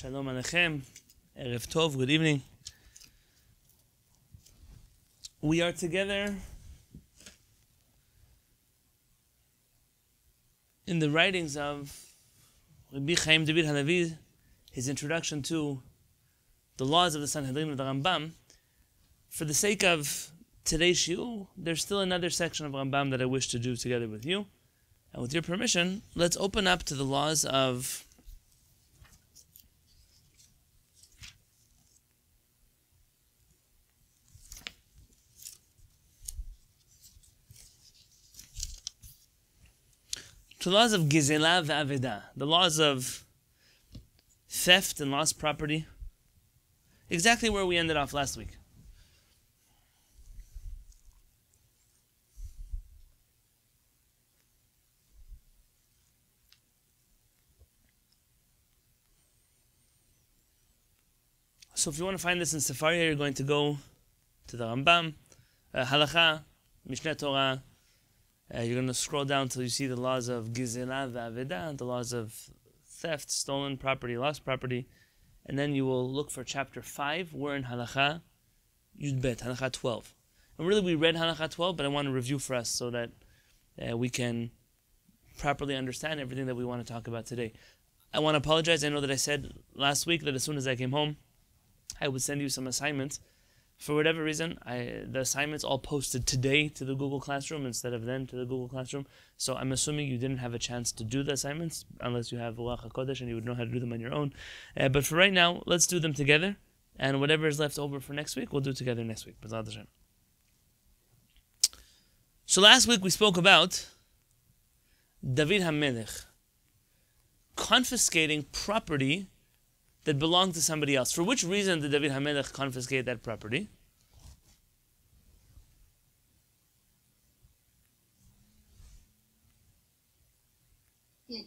Shalom Aleichem, Erev Tov, good evening. We are together in the writings of Rabbi Chaim David Halevy, his introduction to the laws of the Sanhedrin of the Rambam. For the sake of today's shiur, there's still another section of Rambam that I wish to do together with you. And with your permission, let's open up to the laws of Gizela ve'aveda, the laws of theft and lost property, exactly where we ended off last week. So if you want to find this in Sefaria, you're going to go to the Rambam, Halacha, Mishneh Torah. You're going to scroll down till you see the laws of Gizela ve'aveda, the laws of theft, stolen property, lost property. And then you will look for chapter 5. We're in Halacha Yudbet, Halacha 12. And really we read Halacha 12, but I want to review for us so that we can properly understand everything that we want to talk about today. I want to apologize. I know that I said last week that as soon as I came home, I would send you some assignments. For whatever reason, the assignments all posted today to the Google Classroom instead of then to the Google Classroom. So I'm assuming you didn't have a chance to do the assignments unless you have Ruach HaKodesh and you would know how to do them on your own. But for right now, let's do them together. And whatever is left over for next week, we'll do together next week. So last week we spoke about David HaMelech confiscating property that belonged to somebody else. For which reason did David HaMelech confiscate that property? He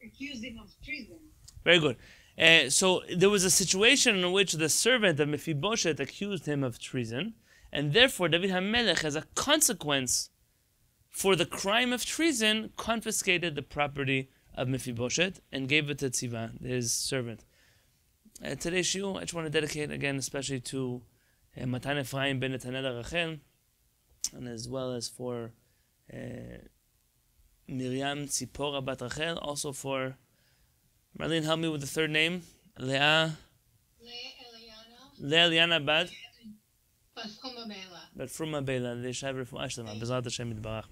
accused him of treason. Very good. So there was a situation in which the servant of Mephibosheth accused him of treason, and therefore David HaMelech, as a consequence for the crime of treason, confiscated the property of Mephibosheth and gave it to Tziva, his servant. Today's shiur, I just want to dedicate again, especially to Matan Ephraim ben Netanel Rachel, and as well as for Miriam Tzipora bat Rachel, also for Marlene. Help me with the third name. Leah Eliana bat Fruma Bela. Leishav refuah shlema. B'ezrat Hashem yitbarach.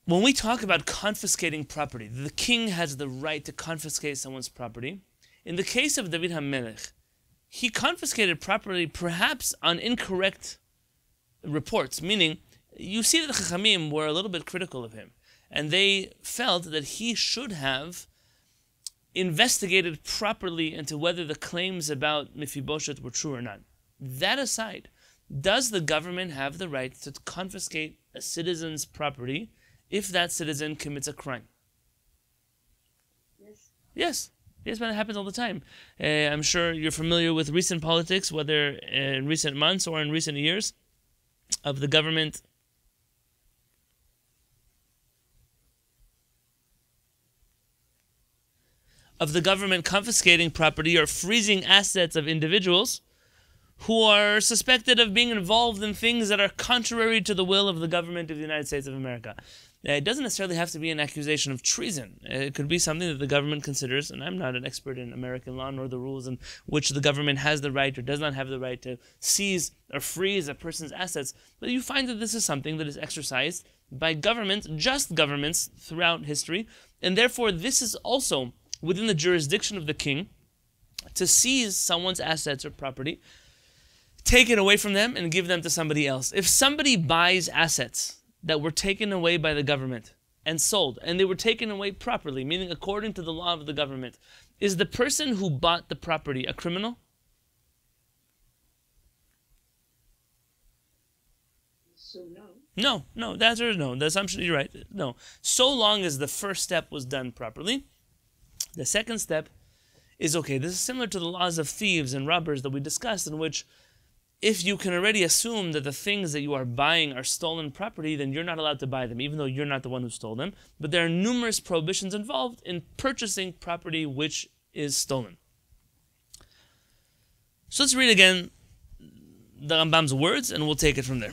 When we talk about confiscating property, the king has the right to confiscate someone's property. In the case of David HaMelech, he confiscated property perhaps on incorrect reports, meaning you see that the Chachamim were a little bit critical of him, and they felt that he should have investigated properly into whether the claims about Mephibosheth were true or not. That aside, does the government have the right to confiscate a citizen's property if that citizen commits a crime? Yes, but it happens all the time. I'm sure you're familiar with recent politics, whether in recent months or in recent years, of the government confiscating property or freezing assets of individuals who are suspected of being involved in things that are contrary to the will of the government of the United States of America. It doesn't necessarily have to be an accusation of treason. It could be something that the government considers, and I'm not an expert in American law nor the rules in which the government has the right or does not have the right to seize or freeze a person's assets, but you find that this is something that is exercised by governments, just governments, throughout history, and therefore this is also within the jurisdiction of the king to seize someone's assets or property, take it away from them and give them to somebody else. If somebody buys assets that were taken away by the government and sold, and they were taken away properly, meaning according to the law of the government, is the person who bought the property a criminal? So no. No, the answer is no. The assumption, you're right, no. So long as the first step was done properly, the second step is okay. This is similar to the laws of thieves and robbers that we discussed, in which if you can already assume that the things that you are buying are stolen property, then you're not allowed to buy them, even though you're not the one who stole them. But there are numerous prohibitions involved in purchasing property which is stolen. So let's read again the Rambam's words, and we'll take it from there.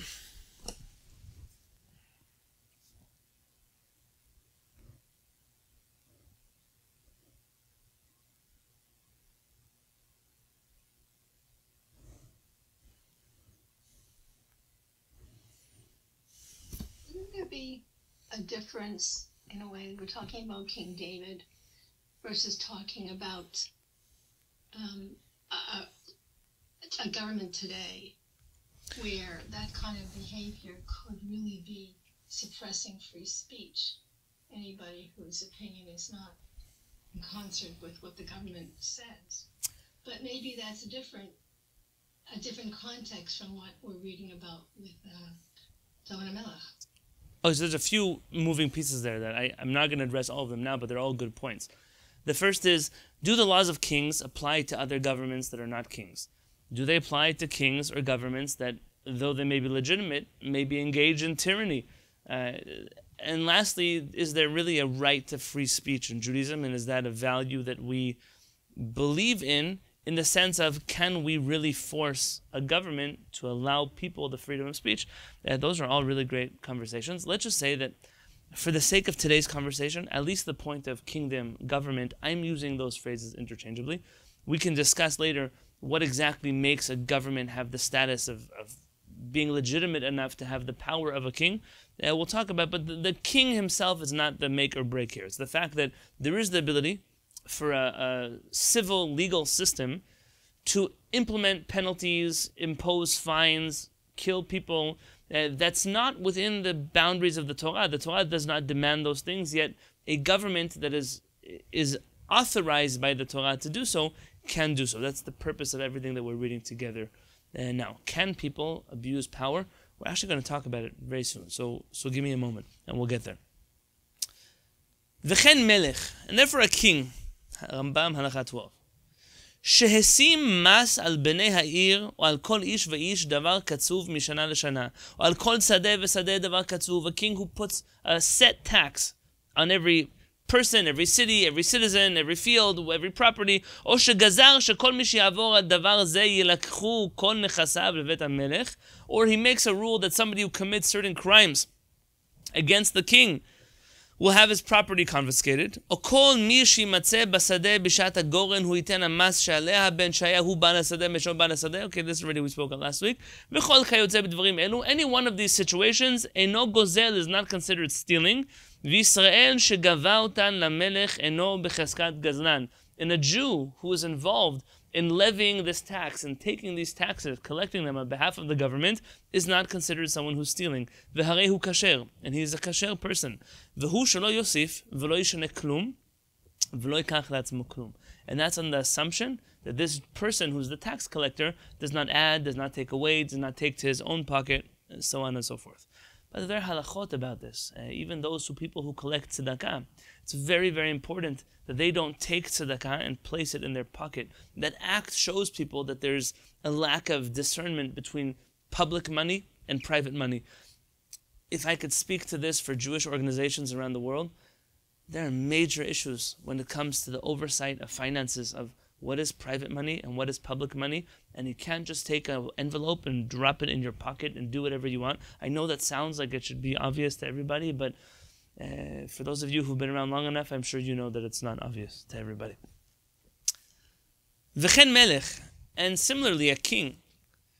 Wouldn't there be a difference, in a way, we're talking about King David versus talking about a government today where that kind of behavior could really be suppressing free speech? Anybody whose opinion is not in concert with what the government says. But maybe that's a different context from what we're reading about with Dat U'Medinah. Oh, so there's a few moving pieces there that I'm not going to address all of them now, but they're all good points. The first is, do the laws of kings apply to other governments that are not kings? Do they apply to kings or governments that, though they may be legitimate, may be engaged in tyranny? And lastly, is there really a right to free speech in Judaism, and is that a value that we believe in the sense of, can we really force a government to allow people the freedom of speech? Those are all really great conversations. Let's just say that for the sake of today's conversation, at least the point of kingdom, government, I'm using those phrases interchangeably. We can discuss later what exactly makes a government have the status of being legitimate enough to have the power of a king. We'll talk about, but the king himself is not the make or break here. It's the fact that there is the ability for a civil legal system to implement penalties, impose fines, kill people. That's not within the boundaries of the Torah. The Torah does not demand those things, yet a government that is authorized by the Torah to do so can do so. That's the purpose of everything that we're reading together now. Can people abuse power? We're actually going to talk about it very soon. So give me a moment, and we'll get there. V'chen melech, and therefore a king, Rambam Halacha 12, שהשים מס על בני העיר, או על כל איש ואיש דבר קצוב משנה לשנה, או על כל שדה ושדה דבר קצוב, a king who puts a set tax on every person, every city, every citizen, every field, every property, או שגזר שכל מי שיעבור על דבר זה ילקחו כל נכסיו לבית המלך, or he makes a rule that somebody who commits certain crimes against the king will have his property confiscated. או כל מי שימצא בשדה בשעת הגורן הוא ייתן המס שעליה בין שהיה הוא בעל השדה משום בעל השדה. Okay, this already we spoke on last week. וכל כיוצא בדברים אלו, any one of these situations, אינו גוזל is not considered stealing. וישראל שגבה אותן למלך אינו בחזקת גזלן. And a Jew who is involved in levying this tax and taking these taxes, collecting them on behalf of the government, is not considered someone who's stealing. והרי הוא כשר, and he is a כשר person. והוא שלא יוסיף ולא ישנה כלום ולא ייקח לעצמו כלום. And that's on the assumption that this person who's the tax collector does not add, does not take away, does not take to his own pocket, and so on and so forth. But there are halachot about this. Even those people who collect tzedakah, it's very, very important that they don't take tzedakah and place it in their pocket. That act shows people that there's a lack of discernment between public money and private money. If I could speak to this for Jewish organizations around the world, there are major issues when it comes to the oversight of finances, of what is private money and what is public money, and you can't just take an envelope and drop it in your pocket and do whatever you want. I know that sounds like it should be obvious to everybody, but for those of you who've been around long enough, I'm sure you know that it's not obvious to everybody. V'chen melech, and similarly a king,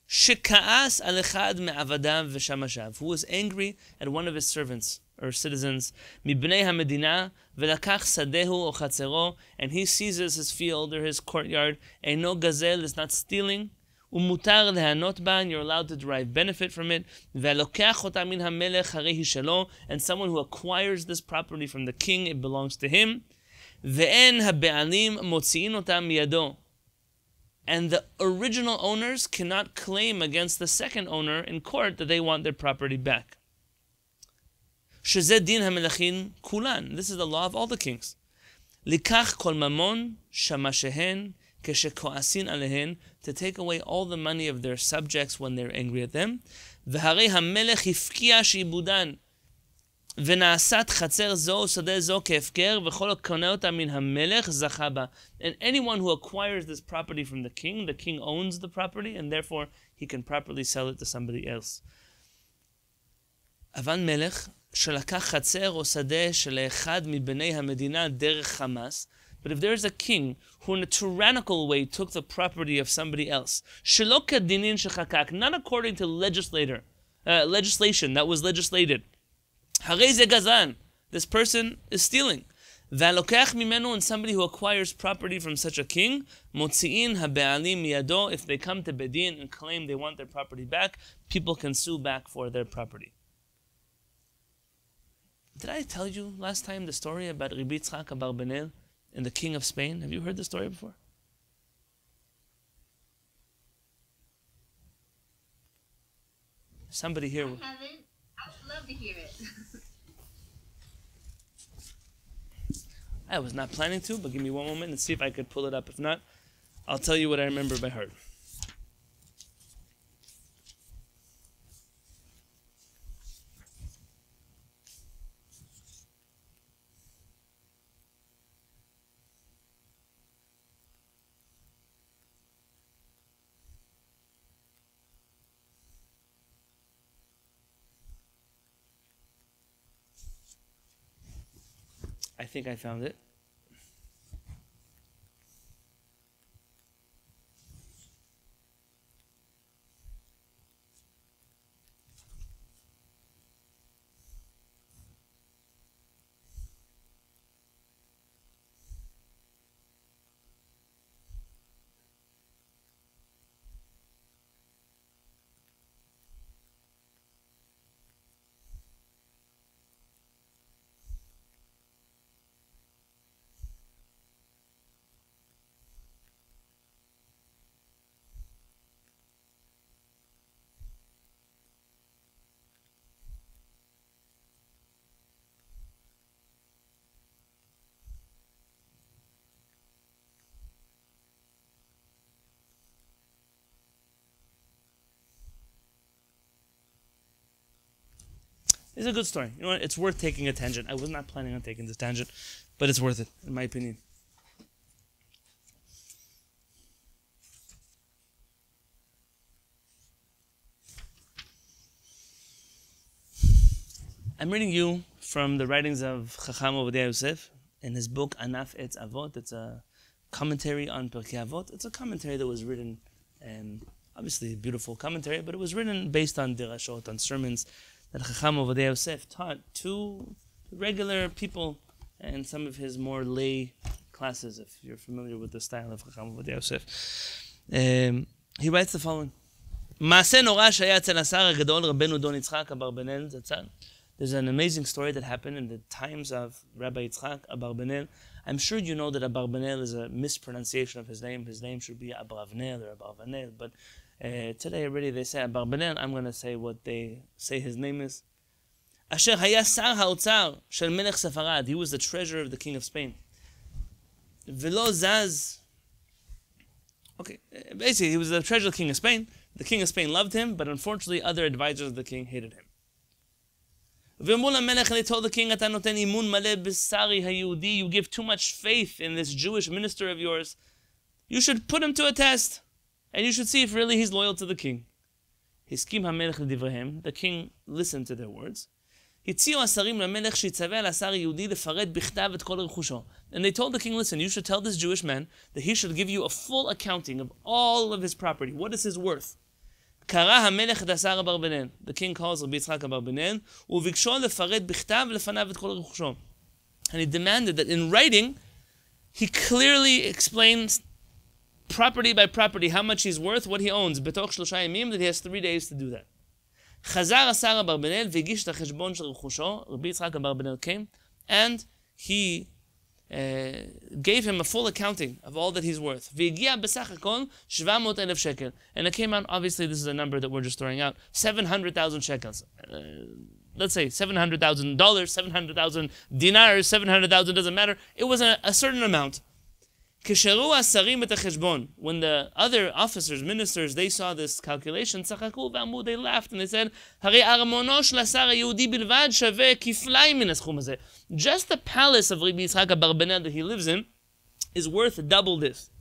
sheka'as al echad me'avadav v'shamashav, who was angry at one of his servants or citizens, mibnei hamedina v'lakach sadehu o chatzero, and he seizes his field or his courtyard, eino gazel, is not stealing, umutar lehanot ba, and you're allowed to derive benefit from it, ve'lokach ota min hamelech harei hi shelo, and someone who acquires this property from the king, it belongs to him, ve'en habe'alim motzi'in ota miyado, and the original owners cannot claim against the second owner in court that they want their property back. Shezeh din hamelachin kulan. This is the law of all the kings. Likach kol mamon shamashehen כשכועסין עליהן, to take away all the money of their subjects when they're angry at them. והרי המלך הפקיע שעבודן, ונעשת חצר זו שדה זו כהפקר, וכל הקונה אותה מן המלך זכה בה. And anyone who acquires this property from the king owns the property, and therefore he can properly sell it to somebody else. אבל מלך שלקח חצר או שדה שלאחד מבני המדינה דרך חמאס, but if there is a king who in a tyrannical way took the property of somebody else, שלא כדינין שחקק, not according to legislation that was legislated, הרי זה גזען, this person is stealing. והלוקח ממנו, and somebody who acquires property from such a king, מוציאין הבעלים מידו, if they come to Bedin and claim they want their property back, people can sue back for their property. Did I tell you last time the story about Rabbi Yitzchak Abarbanel and the king of Spain? Have you heard the story before? Somebody here. I haven't. I would love to hear it. I was not planning to, but give me one moment and see if I could pull it up. If not, I'll tell you what I remember by heart. I think I found it. It's a good story. You know what? It's worth taking a tangent. I was not planning on taking this tangent, but it's worth it, in my opinion. I'm reading you from the writings of Chacham Ovadia Yosef in his book Anaf Etz Avot. It's a commentary on Pirkei Avot. It's a commentary that was written, obviously a beautiful commentary, but it was written based on dirashot, on sermons that Chacham Ovadia Yosef taught to regular people and some of his more lay classes, if you're familiar with the style of Chacham Ovadia Yosef. He writes the following: מעשה נורא שהיה אצל השר הגדול רבנו דון יצחק אברבנאל זצ"ל. There's an amazing story that happened in the times of Rabbi Yitzchak Abarbanel. I'm sure you know that Abarbanel is a mispronunciation of his name. His name should be Abravnel or Abarvanel, but today already they say Abarbanel. I'm going to say what they say his name is. Asher haya sar haotzar shel melech Safarad. He was the treasurer of the king of Spain. Velo zaz. Okay, basically he was the treasurer of the king of Spain. The king of Spain loved him, but unfortunately other advisors of the king hated him. ואמרו למלך, they told the king, אתה נותן אימון מלא בשרי היהודי, you give too much faith in this Jewish minister of yours. You should put him to a test, and you should see if really he's loyal to the king. הסכים המלך לדבריהם, the king listened to their words. הציעו השרים למלך שיצווה על השר היהודי לפרט בכתב את כל רכושו. And they told the king, listen, you should tell this Jewish man that he should give you a full accounting of all of his property. What is his worth? קרא המלך את השר אברבנאל. The king calls רבי יצחק אברבנאל, וביקשו לפרט בכתב לפניו את כל רכושו. And he demanded that in writing, he clearly explains property by property, how much he's worth, what he owns, בתוך 3 ימים, that he has 3 days to do that. חזר השר אברבנאל והגיש את החשבון של רכושו. רבי יצחק אברבנאל came, and he gave him a full accounting of all that he's worth. והגיע בסך הכל 700,000 shekel. And it came out, obviously this is a number that we're just throwing out, 700,000 shekels. Let's say $700,000, 700,000 dinars, 700,000 doesn't matter. It was a certain amount. When the other officers, ministers, they saw this calculation, they laughed and they said, just the palace of Rabbi Yitzchak Abarbanel that he lives in is worth double this.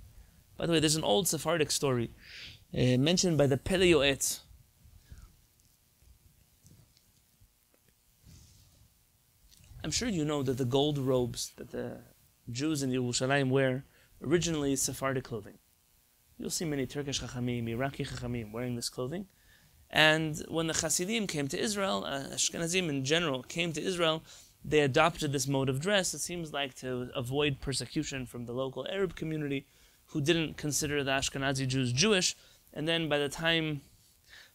By the way, there's an old Sephardic story mentioned by the Pele Yoetz. I'm sure you know that the gold robes that the Jews in Yerushalayim wear originally is Sephardic clothing. You'll see many Turkish Chachamim, Iraqi Chachamim wearing this clothing. And when the Hasidim came to Israel, Ashkenazim in general came to Israel, they adopted this mode of dress, it seems like to avoid persecution from the local Arab community who didn't consider the Ashkenazi Jews Jewish. And then by the time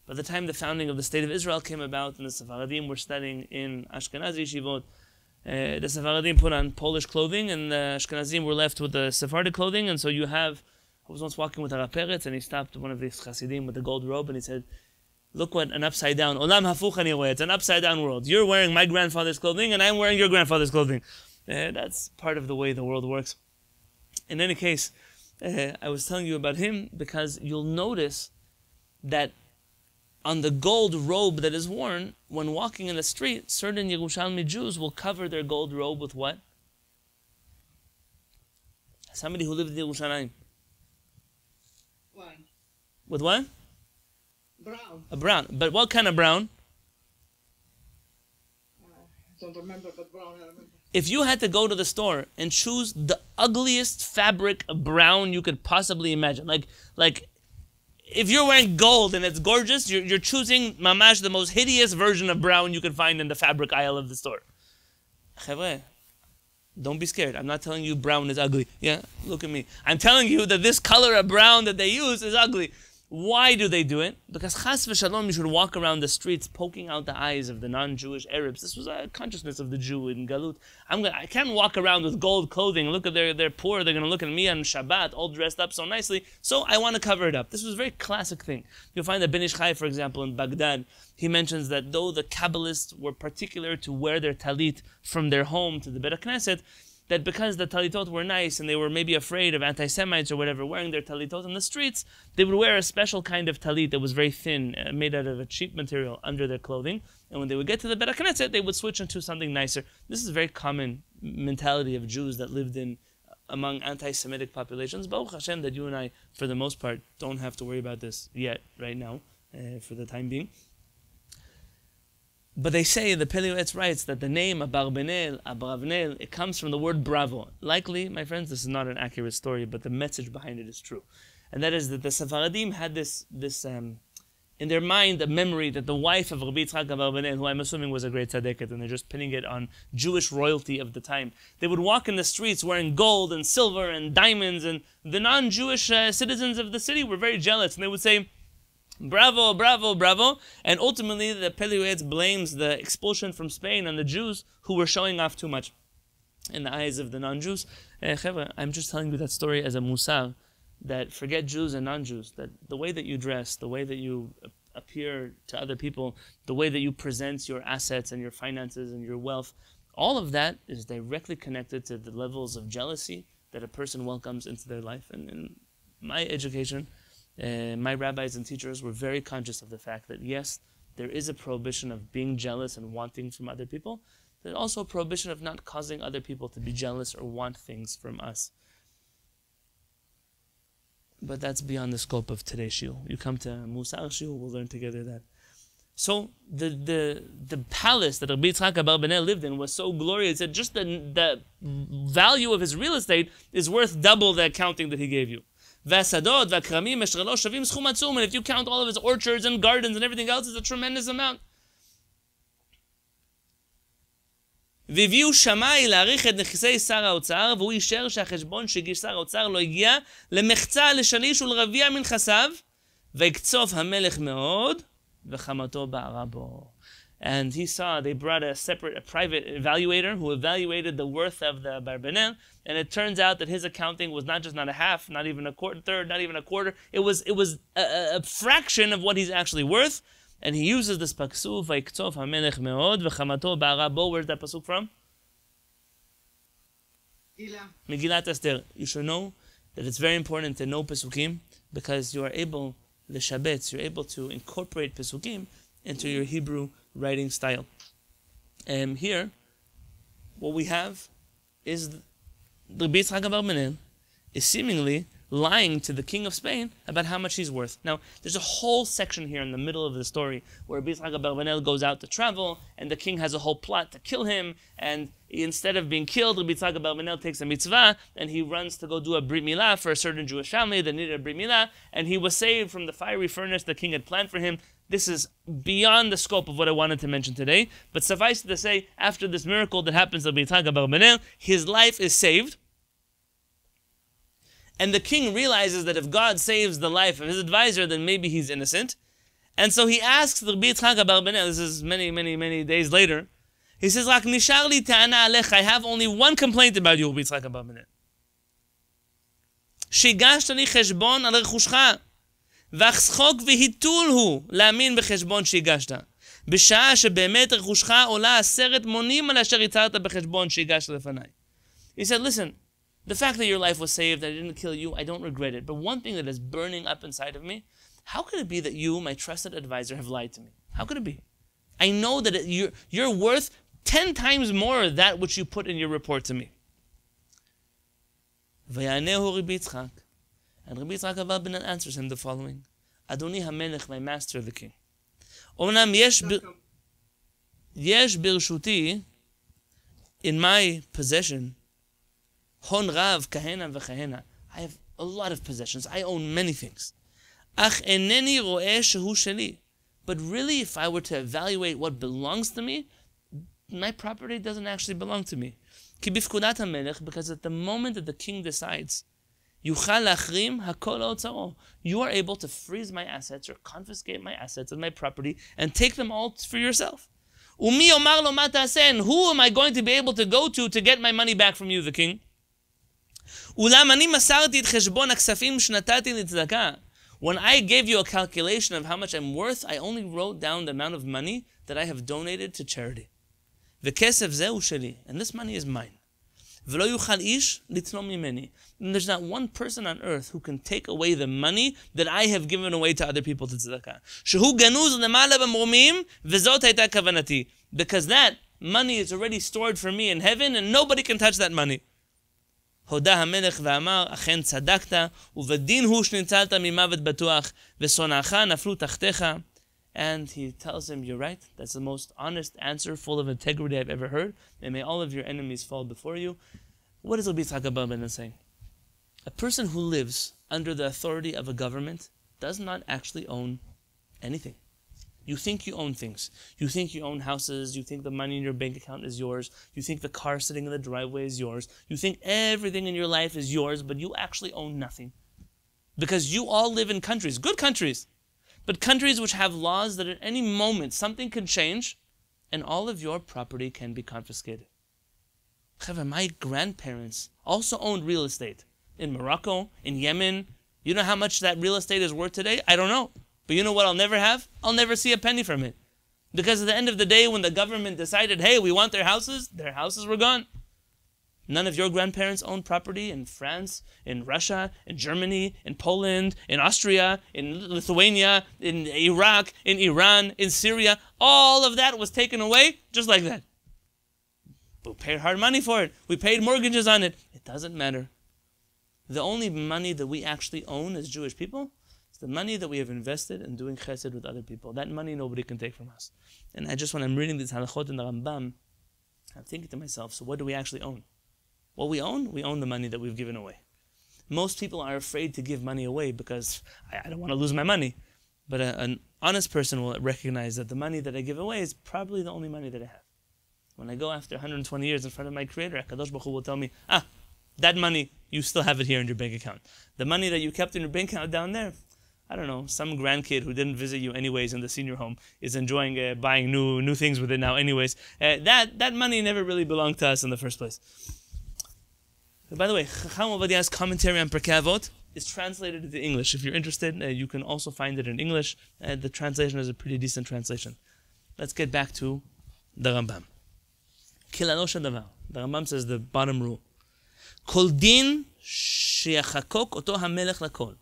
the founding of the State of Israel came about and the Sephardim were studying in Ashkenazi yeshivot, the Sephardim put on Polish clothing and the Ashkenazim were left with the Sephardic clothing. And so you have, I was once walking with Harav Peretz and he stopped one of these Hasidim with the gold robe and he said, look what an upside down, Olam Hafuch anyway, it's an upside down world. You're wearing my grandfather's clothing and I'm wearing your grandfather's clothing. That's part of the way the world works. In any case, I was telling you about him because you'll notice that on the gold robe that is worn, when walking in the street, certain Yerushalmi Jews will cover their gold robe with what? Somebody who lived in Yerushalayim. Why? With what? Brown. A brown. But what kind of brown? I don't remember, but brown I remember. If you had to go to the store and choose the ugliest fabric brown you could possibly imagine, like if you're wearing gold and it's gorgeous, you're choosing mamash the most hideous version of brown you could find in the fabric aisle of the store. Chavre, don't be scared. I'm not telling you brown is ugly. Yeah, look at me. I'm telling you that this color of brown that they use is ugly. Why do they do it? Because chas v'shalom, you should walk around the streets poking out the eyes of the non-Jewish Arabs. This was a consciousness of the Jew in Galut. I can't walk around with gold clothing. Look at they're poor. They're going to look at me on Shabbat, all dressed up so nicely. So I want to cover it up. This was a very classic thing. You'll find that Ben Ish Chai, for example, in Baghdad, he mentions that though the Kabbalists were particular to wear their talit from their home to the Beit HaKnesset, that because the talitot were nice and they were maybe afraid of anti-Semites or whatever wearing their talitot in the streets, they would wear a special kind of talit that was very thin, made out of a cheap material under their clothing. And when they would get to the Beit HaKnesset, they would switch into something nicer. This is a very common mentality of Jews that lived in among anti-Semitic populations. Baruch Hashem that you and I, for the most part, don't have to worry about this yet, right now, for the time being. But they say, the Pele Yoetz writes that the name Abarbanel, Abravnel, it comes from the word bravo. Likely, my friends, this is not an accurate story, but the message behind it is true. And that is that the Sephardim had this in their mind, a memory that the wife of Rabbi Yitzchak Abarbanel, who I'm assuming was a great tzaddiket, and they're just pinning it on Jewish royalty of the time, they would walk in the streets wearing gold and silver and diamonds, and the non-Jewish citizens of the city were very jealous, and they would say, bravo, bravo, bravo. And ultimately, the Pele Yoetz blames the expulsion from Spain on the Jews who were showing off too much in the eyes of the non-Jews. I'm just telling you that story as a musar, that forget Jews and non-Jews, that the way that you dress, the way that you appear to other people, the way that you present your assets and your finances and your wealth, all of that is directly connected to the levels of jealousy that a person welcomes into their life. And in my education, my rabbis and teachers were very conscious of the fact that yes, there is a prohibition of being jealous and wanting from other people. There's also a prohibition of not causing other people to be jealous or want things from us. But that's beyond the scope of today's shiur. You come to Musar shiur, we'll learn together that. So the palace that Rabbi Yitzchak Abarbanel lived in was so glorious that just the value of his real estate is worth double the accounting that he gave you. And if you count all of his orchards and gardens and everything else, it's a tremendous amount. והביאו שמאי להעריך את נכסי שר האוצר, והוא אישר שהחשבון שהגיש שר האוצר לא הגיע למחצה, לשליש ולרביע מנכסיו, ויקצוף המלך מאוד, וחמתו בערה בו. And he saw, they brought a private evaluator who evaluated the worth of the Abarbanel, and it turns out that his accounting was not a half, not even a third, not even a quarter. It was a fraction of what he's actually worth. And he uses this pasuk, "Vayiktzov hamelech meod v'chamato ba'ara bo." Where's that pasuk from? Megillat Esther. You should know that it's very important to know Pesukim, because you are able, the Shabbat, you're able to incorporate Pesukim into your Hebrew writing style. Here, what we have is the Rabbi Yitzchak Abarbanel is seemingly lying to the king of Spain about how much he's worth. Now, there's a whole section here in the middle of the story where Rabbi Yitzchak Abarbanel goes out to travel, and the king has a whole plot to kill him, and instead of being killed, Rabbi Yitzchak Abarbanel takes a mitzvah, and he runs to go do a brit milah for a certain Jewish family that needed a brit milah, and he was saved from the fiery furnace the king had planned for him. This is beyond the scope of what I wanted to mention today, but suffice it to say, after this miracle that happens to Rabbi Yitzchak Abarbanel, his life is saved. And the king realizes that if God saves the life of his advisor, then maybe he's innocent. And so he asks Rabbi Yitzchak Abarbanel, this is many days later, he says, "Rak nishar li ta'ana alech, I have only one complaint about you, Rabbi Yitzchak Abarbanel. Shigashta li cheshbon al rechushcha, v'achschok v'hitul hu להאמין בחשבון שהגשת. בשעה שבאמת רכושך עולה 10 מונים על אשר יצרת בחשבון שהגשת לפניי." He said, listen, the fact that your life was saved, I didn't kill you, I don't regret it. But one thing that is burning up inside of me, how could it be that you, my trusted advisor, have lied to me? How could it be? I know that you're worth 10 times more of that which you put in your report to me. Vayanehu Rabbi Yitzchak. And Rabbi Yitzchak Abarbanel answers him the following. Adoni HaMelech, my master, the king. Omnam yesh birshuti, in my possession, Hon Rav, Kahena v'Chahena. I have a lot of possessions. I own many things. Ach eneni ro'eh shehu sheli. But really, if I were to evaluate what belongs to me, my property doesn't actually belong to me. Ki bifkudat hamelech, because at the moment that the king decides, yuchal lachrim hakol otzaro, you are able to freeze my assets or confiscate my assets and my property and take them all for yourself. Umi omar lo ma ta'aseh, and who am I going to be able to go to get my money back from you, the king? When I gave you a calculation of how much I'm worth, I only wrote down the amount of money that I have donated to charity. And this money is mine. And there's not one person on earth who can take away the money that I have given away to other people to tzedakah. Because that money is already stored for me in heaven, and nobody can touch that money. הודה המלך ואמר, אכן צדקת, ובדין הוא שניצלת ממוות בטוח, ושונאך נפלו תחתיך. And he tells him, you're right, that's the most honest answer, full of integrity I've ever heard, and may all of your enemies fall before you. What is Rabbi Yitzchak Abarbanel saying? A person who lives under the authority of a government does not actually own anything. You think you own things. You think you own houses. You think the money in your bank account is yours. You think the car sitting in the driveway is yours. You think everything in your life is yours, but you actually own nothing. Because you all live in countries, good countries, but countries which have laws that at any moment something can change and all of your property can be confiscated. My grandparents also owned real estate in Morocco, in Yemen. You know how much that real estate is worth today? I don't know. But you know what I'll never have? I'll never see a penny from it. Because at the end of the day, when the government decided, hey, we want their houses were gone. None of your grandparents owned property in France, in Russia, in Germany, in Poland, in Austria, in Lithuania, in Iraq, in Iran, in Syria. All of that was taken away just like that. We paid hard money for it. We paid mortgages on it. It doesn't matter. The only money that we actually own as Jewish people, the money that we have invested in doing chesed with other people. That money nobody can take from us. And when I'm reading these halachot in the Rambam, I'm thinking to myself, so what do we actually own? What we own the money that we've given away. Most people are afraid to give money away because I don't want to lose my money. But an honest person will recognize that the money that I give away is probably the only money that I have. When I go after 120 years in front of my Creator, HaKadosh Baruch Hu will tell me, that money, you still have it here in your bank account. The money that you kept in your bank account down there, I don't know, some grandkid who didn't visit you anyways in the senior home is enjoying buying new things with it now anyways. That money never really belonged to us in the first place. By the way, Chacham Obadiah's commentary on Pirkei Avot is translated into English. If you're interested, you can also find it in English. The translation is a pretty decent translation. Let's get back to the Rambam. Kilalo shadavar. The Rambam says the bottom rule. Kol din שיחקוק אותו המלך לכל.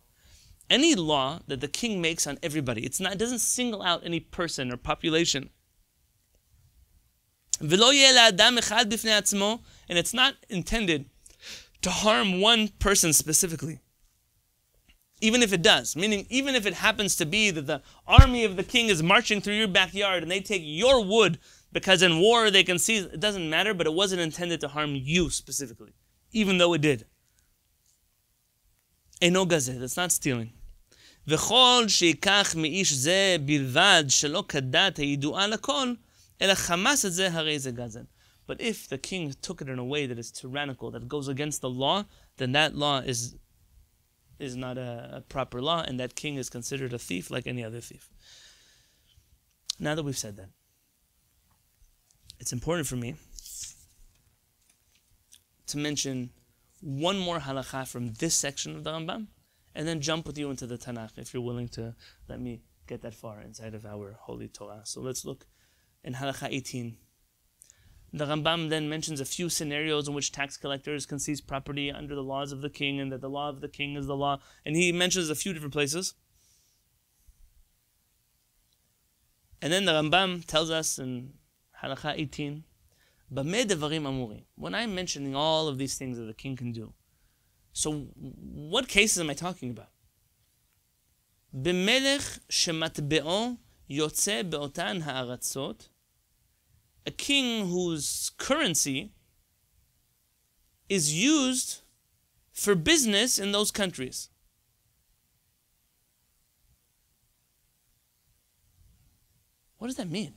Any law that the king makes on everybody, it doesn't single out any person or population. ולא יהיה לאדם אחד בפני עצמו, and it's not intended to harm one person specifically. Even if it does, meaning even if it happens to be that the army of the king is marching through your backyard and they take your wood because in war they can see, it doesn't matter, but it wasn't intended to harm you specifically, even though it did. אינו גזל, it's not stealing. וכל שיקח מאיש זה בלבד שלא כדת הידועה לכל, אלא חמס את זה הרי זה גזל. But if the king took it in a way that is tyrannical, that goes against the law, then that law is not a proper law, and that king is considered a thief like any other thief. Now that we've said that, it's important for me to mention one more halakha from this section of the Rambam, and then jump with you into the Tanakh, if you're willing to let me get that far inside of our holy Torah. So let's look in halakha 18. The Rambam then mentions a few scenarios in which tax collectors can seize property under the laws of the king, and that the law of the king is the law. And he mentions a few different places. And then the Rambam tells us in halakha 18, Bameh devarim amurim. When I'm mentioning all of these things that the king can do, so what cases am I talking about? B'melech shematbe'o yotze be'otan ha'aratzot, a king whose currency is used for business in those countries. What does that mean?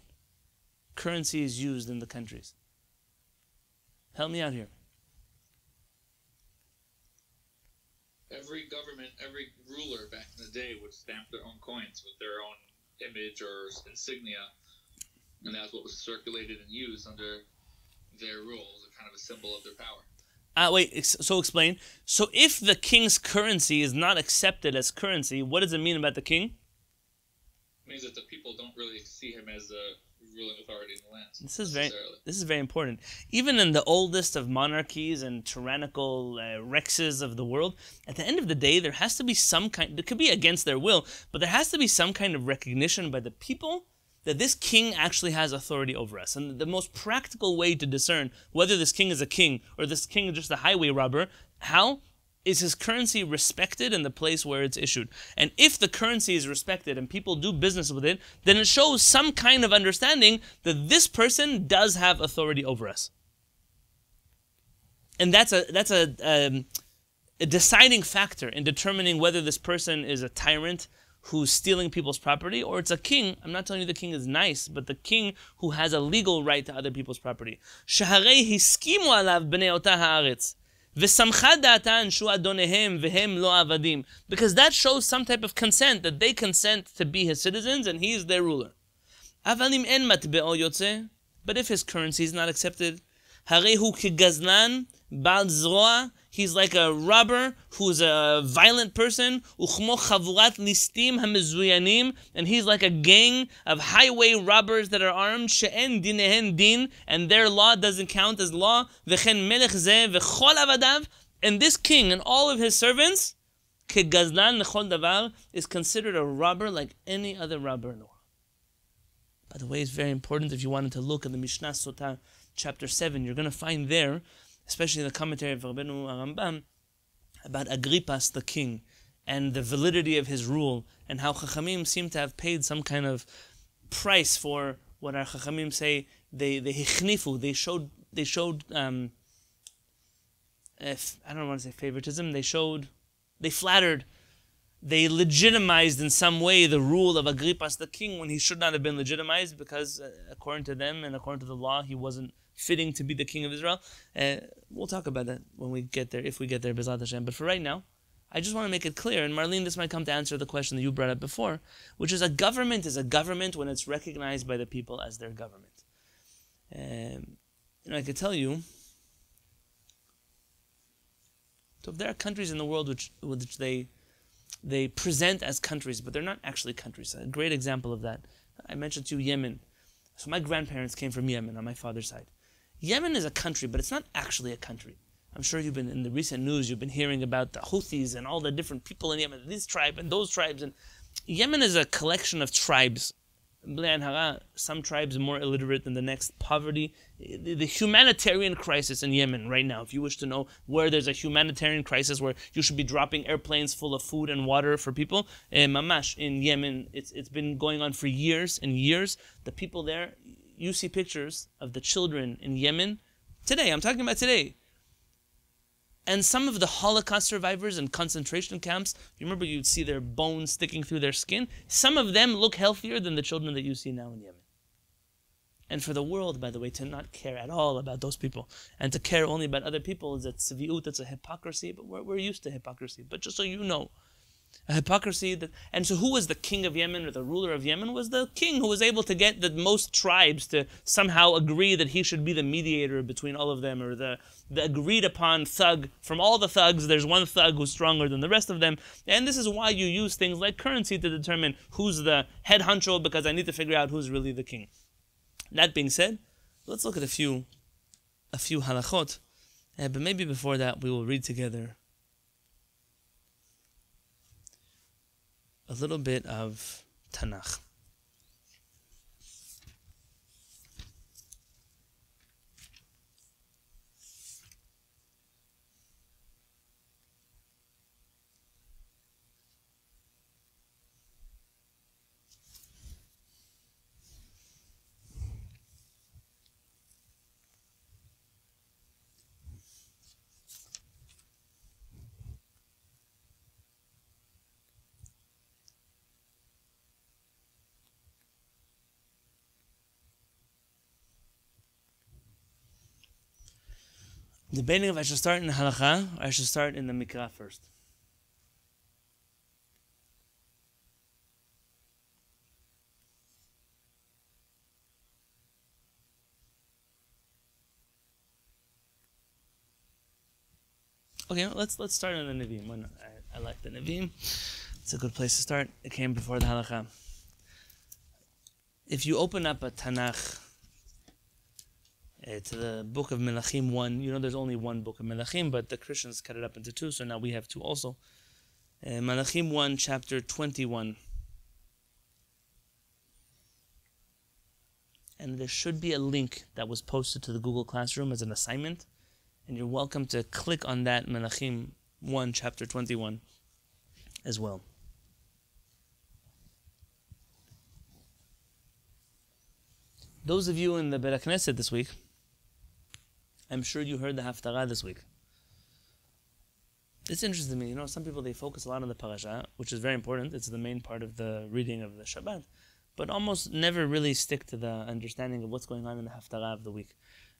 Currency is used in the countries. Help me out here. Every government, every ruler back in the day would stamp their own coins with their own image or insignia. And that's what was circulated and used under their rule, as a kind of a symbol of their power. Wait, so explain. So if the king's currency is not accepted as currency, what does it mean about the king? It means that the people don't really see him as the ruling authority in the land. This is very important. Even in the oldest of monarchies and tyrannical rexes of the world, at the end of the day, there has to be some kind, it could be against their will, but there has to be some kind of recognition by the people that this king actually has authority over us. And the most practical way to discern whether this king is a king or this king is just a highway robber, how is his currency respected in the place where it's issued? And if the currency is respected and people do business with it, then it shows some kind of understanding that this person does have authority over us. And that's a deciding factor in determining whether this person is a tyrant who's stealing people's property, or it's a king. I'm not telling you the king is nice, but the king who has a legal right to other people's property. שהרי הסכימו עליו בני אותה הארץ, ושמחה דעתן שהוא אדוניהם והם לא עבדים. Because that shows some type of consent, that they consent to be his citizens and he is their ruler. אבל אם אין מטבעו יוצא, but if his currency is not accepted, הרי הוא כגזלן, בעל זרוע, he's like a robber who's a violent person, וכמו חבורת ליסטים המזוינים, and he's like a gang of highway robbers that are armed, שאין דיניהן דין, and their law doesn't count as law, וכן מלך זה וכל עבדיו, and this king and all of his servants, כגזלן לכל דבר, is considered a robber like any other robber in the world. By the way, it's very important if you wanted to look at the Mishnah Sotah, chapter 7, you're going to find there, especially in the commentary of Rabbeinu Rambam, about Agrippas the king and the validity of his rule, and how Chachamim seem to have paid some kind of price for what our Chachamim say they hichnifu, they showed I don't want to say favoritism, they flattered, they legitimized in some way the rule of Agrippas the king when he should not have been legitimized, because according to them and according to the law he wasn't fitting to be the king of Israel. We'll talk about that when we get there, if we get there, B'ezrat Hashem. But for right now, I just want to make it clear, and Marlene, this might come to answer the question that you brought up before, which is a government when it's recognized by the people as their government. I could tell you, so there are countries in the world which they present as countries, but they're not actually countries. A great example of that, I mentioned to you Yemen. So my grandparents came from Yemen on my father's side. Yemen is a country, but it's not actually a country. I'm sure you've been in the recent news, you've been hearing about the Houthis and all the different people in Yemen, this tribe and those tribes. And Yemen is a collection of tribes. Some tribes are more illiterate than the next. Poverty, the humanitarian crisis in Yemen right now. If you wish to know where there's a humanitarian crisis where you should be dropping airplanes full of food and water for people, mamash in Yemen, it's been going on for years and years. The people there, you see pictures of the children in Yemen today. I'm talking about today. And some of the Holocaust survivors in concentration camps, you remember you'd see their bones sticking through their skin? Some of them look healthier than the children that you see now in Yemen. And for the world, by the way, to not care at all about those people and to care only about other people is a tzviut, it's a hypocrisy, but we're used to hypocrisy. But just so you know, a hypocrisy that, and so who was the king of Yemen or the ruler of Yemen? Was the king who was able to get the most tribes to somehow agree that he should be the mediator between all of them, or the agreed upon thug. From all the thugs, there's one thug who's stronger than the rest of them. And this is why you use things like currency to determine who's the head honcho, because I need to figure out who's really the king. That being said, let's look at a few halachot. But maybe before that, we will read together a little bit of Tanakh. Debating if I should start in the halakha or I should start in the mikra first. Okay, let's start in the Nevi'im. I like the Nevi'im. It's a good place to start. It came before the halakha. If you open up a Tanakh to the book of Melachim 1. You know there's only one book of Melachim, but the Christians cut it up into two, so now we have two also. Melachim 1, chapter 21. And there should be a link that was posted to the Google Classroom as an assignment, and you're welcome to click on that Melachim 1, chapter 21 as well. Those of you in the Beit HaKnesset this week, I'm sure you heard the Haftarah this week. It's interesting to me, you know, some people, they focus a lot on the parasha, which is very important. It's the main part of the reading of the Shabbat, but almost never really stick to the understanding of what's going on in the Haftarah of the week.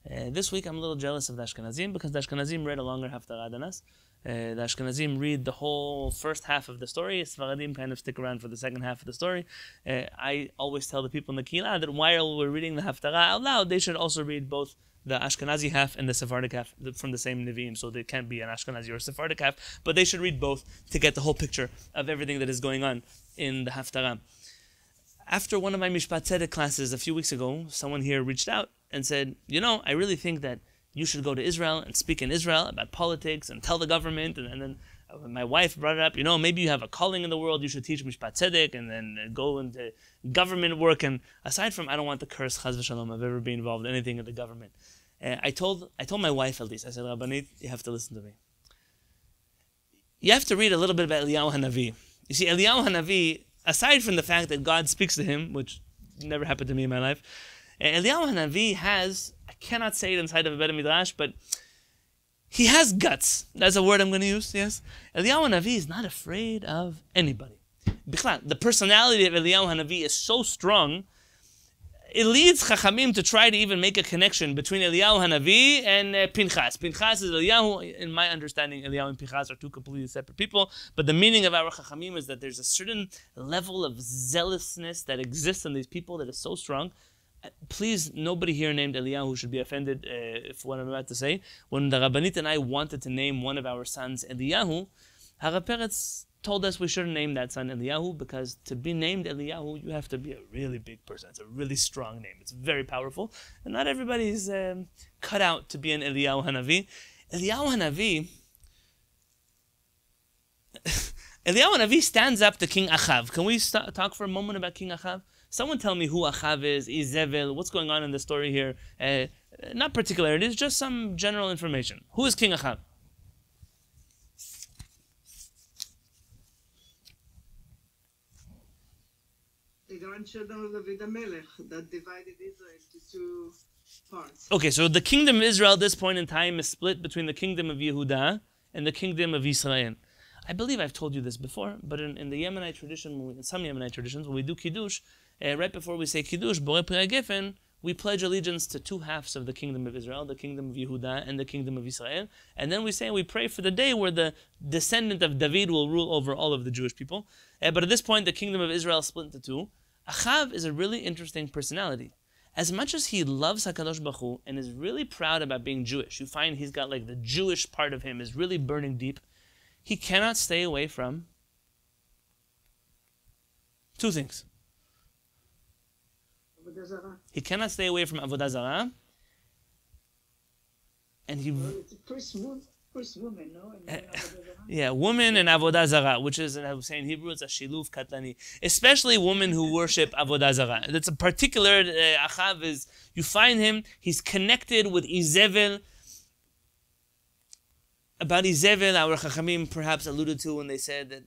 This week I'm a little jealous of the Ashkenazim, because the Ashkenazim read a longer Haftarah than us. The Ashkenazim read the whole first half of the story. Sfaradim kind of stick around for the second half of the story. I always tell the people in the Kehillat that while we're reading the Haftarah out loud, they should also read both the Ashkenazi half and the Sephardic half from the same Nevi'im. So they can't be an Ashkenazi or a Sephardic half, but they should read both to get the whole picture of everything that is going on in the Haftarah. After one of my Mishpat Tzedek classes a few weeks ago, someone here reached out and said, you know, I really think that you should go to Israel and speak in Israel about politics and tell the government. And then my wife brought it up, you know, maybe you have a calling in the world, you should teach Mishpat Tzedek and then go into government work. And aside from, I don't want the curse, chaz v'shalom, of ever being involved in anything in the government. I told my wife at least, I said, Rabbanit, you have to listen to me. You have to read a little bit about Eliyahu HaNavi. You see, Eliyahu HaNavi, aside from the fact that God speaks to him, which never happened to me in my life, Eliyahu HaNavi has, I cannot say it inside of a Beit Midrash, but he has guts. That's a word I'm going to use, yes? Eliyahu HaNavi is not afraid of anybody. The personality of Eliyahu HaNavi is so strong, it leads Chachamim to try to even make a connection between Eliyahu HaNavi and Pinchas. Pinchas is Eliyahu. In my understanding, Eliyahu and Pinchas are two completely separate people. But the meaning of our Chachamim is that there's a certain level of zealousness that exists in these people that is so strong. Please, nobody here named Eliyahu should be offended for what I'm about to say. When the Rabbanit and I wanted to name one of our sons Eliyahu, Harav Peretz told us we shouldn't name that son Eliyahu, because to be named Eliyahu, you have to be a really big person. It's a really strong name. It's very powerful. And not everybody's cut out to be an Eliyahu HaNavi. Eliyahu Hanavi stands up to King Achav. Can we talk for a moment about King Achav? Someone tell me who Achav is, Izebel, what's going on in the story here? Not particularities, just some general information. Who is King Achav? The grandchildren of David HaMelech that divided Israel to two parts. Okay, so the kingdom of Israel at this point in time is split between the kingdom of Yehuda and the kingdom of Israel. I believe I've told you this before, but in the Yemenite tradition, in some Yemenite traditions, when we do Kiddush, right before we say Kiddush, Borei Pri HaGefen, we pledge allegiance to two halves of the kingdom of Israel, the kingdom of Yehuda and the kingdom of Israel. And then we pray for the day where the descendant of David will rule over all of the Jewish people. But at this point, the kingdom of Israel is split into two. Achav is a really interesting personality. As much as he loves HaKadosh Baruch Hu and is really proud about being Jewish, you find he's got like the Jewish part of him is really burning deep, he cannot stay away from two things. He cannot stay away from Avodah Zarah, and he... Well, it's the first woman, no? Yeah, woman and Avodah Zarah, which is, I was saying in Hebrew, it's a shiluf katlani. Especially women who worship Avodah Zarah. That's a particular, Achav is, you find him, he's connected with Izebel. About Izebel, our Chachamim perhaps alluded to when they said that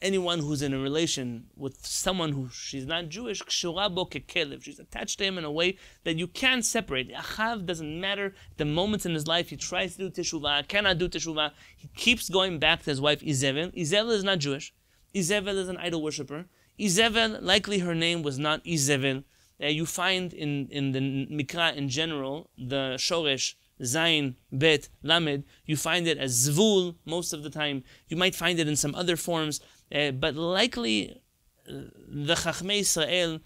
anyone who's in a relation with someone who she's not Jewish, kshura bo kekelev, she's attached to him in a way that you can't separate. Achav doesn't matter the moments in his life he tries to do teshuvah, cannot do teshuvah. He keeps going back to his wife Izebel. Izebel is not Jewish. Izebel is an idol worshiper. Izebel, likely her name was not Izebel. You find in the Mikra in general, the Shoresh, Zayin, Bet, Lamed, you find it as Zvul most of the time. You might find it in some other forms. But likely the Chachmei Israel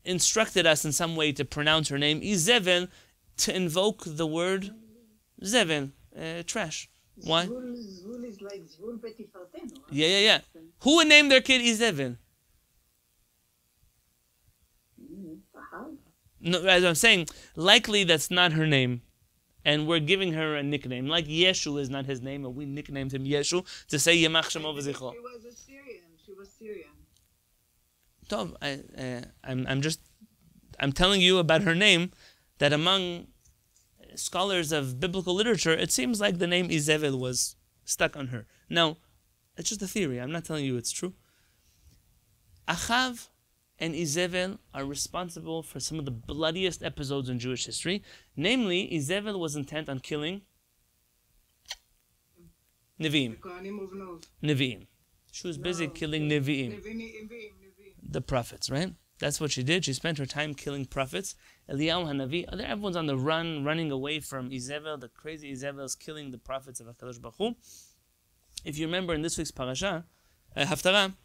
instructed us in some way to pronounce her name Izebel, to invoke the word Zevel, trash. Why? Zvul is like Zvul Betifartenu. Yeah. Who would name their kid Izebel? No, as I'm saying, likely that's not her name. And we're giving her a nickname. Like Yeshu is not his name, and we nicknamed him Yeshu to say Yemach Shemo V'Zichro. She was a Syrian. She was Syrian. Tov, I'm telling you about her name, that among scholars of biblical literature, it seems like the name Izebel was stuck on her. Now, it's just a theory. I'm not telling you it's true. Achav and Izebel are responsible for some of the bloodiest episodes in Jewish history. Namely, Izebel was intent on killing Nevi'im. Nevi'im. She was busy killing Nevi'im. The prophets, right? That's what she did. She spent her time killing prophets. Eliyahu Hanavi, everyone's on the run, running away from Izebel. The crazy Izebel is killing the prophets of HaKadosh Baruch Hu. If you remember in this week's parasha, Haftarah,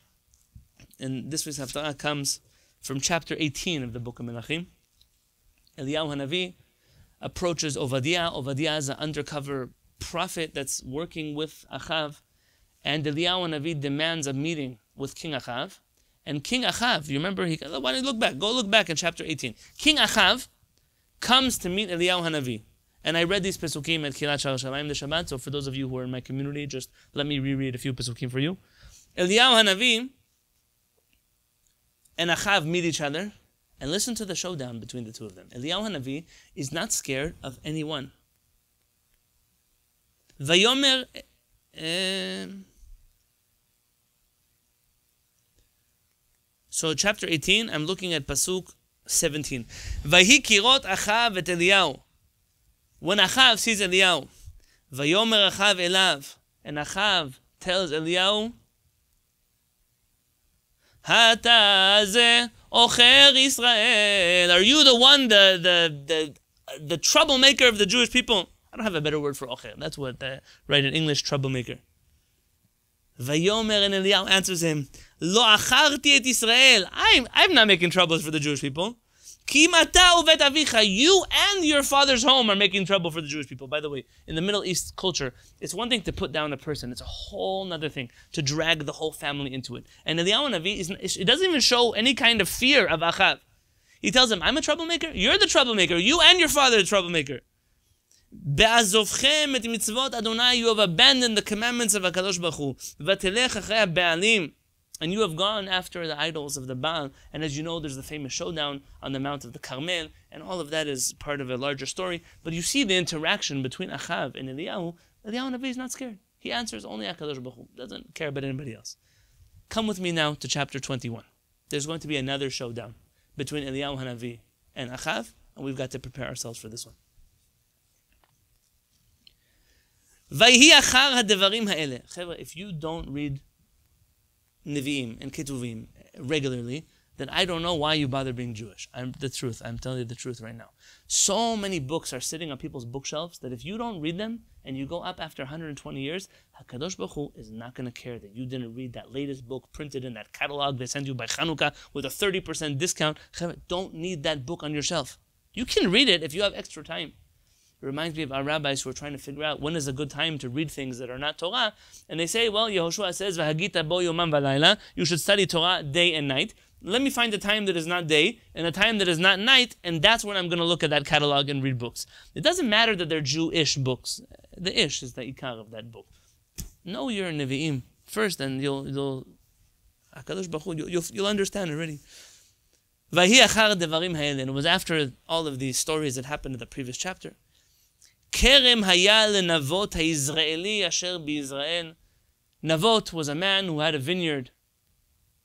and this week's Haftarah comes from chapter 18 of the book of Melachim. Eliyahu Hanavi approaches Ovadiah. Ovadiah is an undercover prophet that's working with Achav. And Eliyahu Hanavi demands a meeting with King Achav. And King Achav, you remember, why don't you look back? Go look back in chapter 18. King Achav comes to meet Eliyahu Hanavi. And I read these pesukim at Kehillat Shaar HaShamayim the Shabbat. So for those of you who are in my community, just let me reread a few pesukim for you. Eliyahu Hanavi and Achav meet each other, and listen to the showdown between the two of them. Eliyahu Hanavi is not scared of anyone. Vayomer, so chapter 18, I'm looking at pasuk 17. Vahi kirot Achav et Eliyahu. When Achav sees Eliyahu, Vayomer Achav elav, and Achav tells Eliyahu, Hataze Ocher Israel. Are you the one, the troublemaker of the Jewish people? I don't have a better word for Ocher. That's what, right in English, troublemaker. Vayomer, and Eliyahu answers him, Lo acharti et Israel. I'm not making troubles for the Jewish people. Ki mata uvet avicha. You and your father's home are making trouble for the Jewish people. By the way, in the Middle East culture, it's one thing to put down a person. It's a whole other thing to drag the whole family into it. And Eliyahu Hanavi, it doesn't even show any kind of fear of Achav. He tells him, I'm a troublemaker. You're the troublemaker. You and your father are the troublemaker. Be'azovchem et mitzvot Adonai, you have abandoned the commandments of HaKadosh Baruch Hu. V'telech achrei ha'ba'alim, and you have gone after the idols of the Baal. And as you know, there's the famous showdown on the Mount of the Carmel, and all of that is part of a larger story. But you see the interaction between Achav and Eliyahu. Eliyahu Navi is not scared. He answers only HaKadosh Baruch Hu. Doesn't care about anybody else. Come with me now to chapter 21. There's going to be another showdown between Eliyahu Hanavi and Achav, and we've got to prepare ourselves for this one. Vayhi achar hadevarim ha'ele. Chevra, if you don't read Nevi'im and Ketuvim regularly, then I don't know why you bother being Jewish. I'm telling you the truth right now. So many books are sitting on people's bookshelves that if you don't read them and you go up after 120 years, HaKadosh Baruch Hu is not going to care that you didn't read that latest book printed in that catalog they send you by Chanukah with a 30% discount. Don't need that book on your shelf. You can read it if you have extra time. It reminds me of our rabbis who are trying to figure out when is a good time to read things that are not Torah. And they say, well, Yehoshua says, V'hagita bo yomam v'layla, you should study Torah day and night. Let me find a time that is not day and a time that is not night, and that's when I'm going to look at that catalog and read books. It doesn't matter that they're Jewish books. The ish is the ikar of that book. Know your Nevi'im first, and you'll understand already. Vayhi achar devarim ha'ele, and it was after all of these stories that happened in the previous chapter. Kerem haya lenavot ha'Yisraeli asher b'Yisrael. Navot was a man who had a vineyard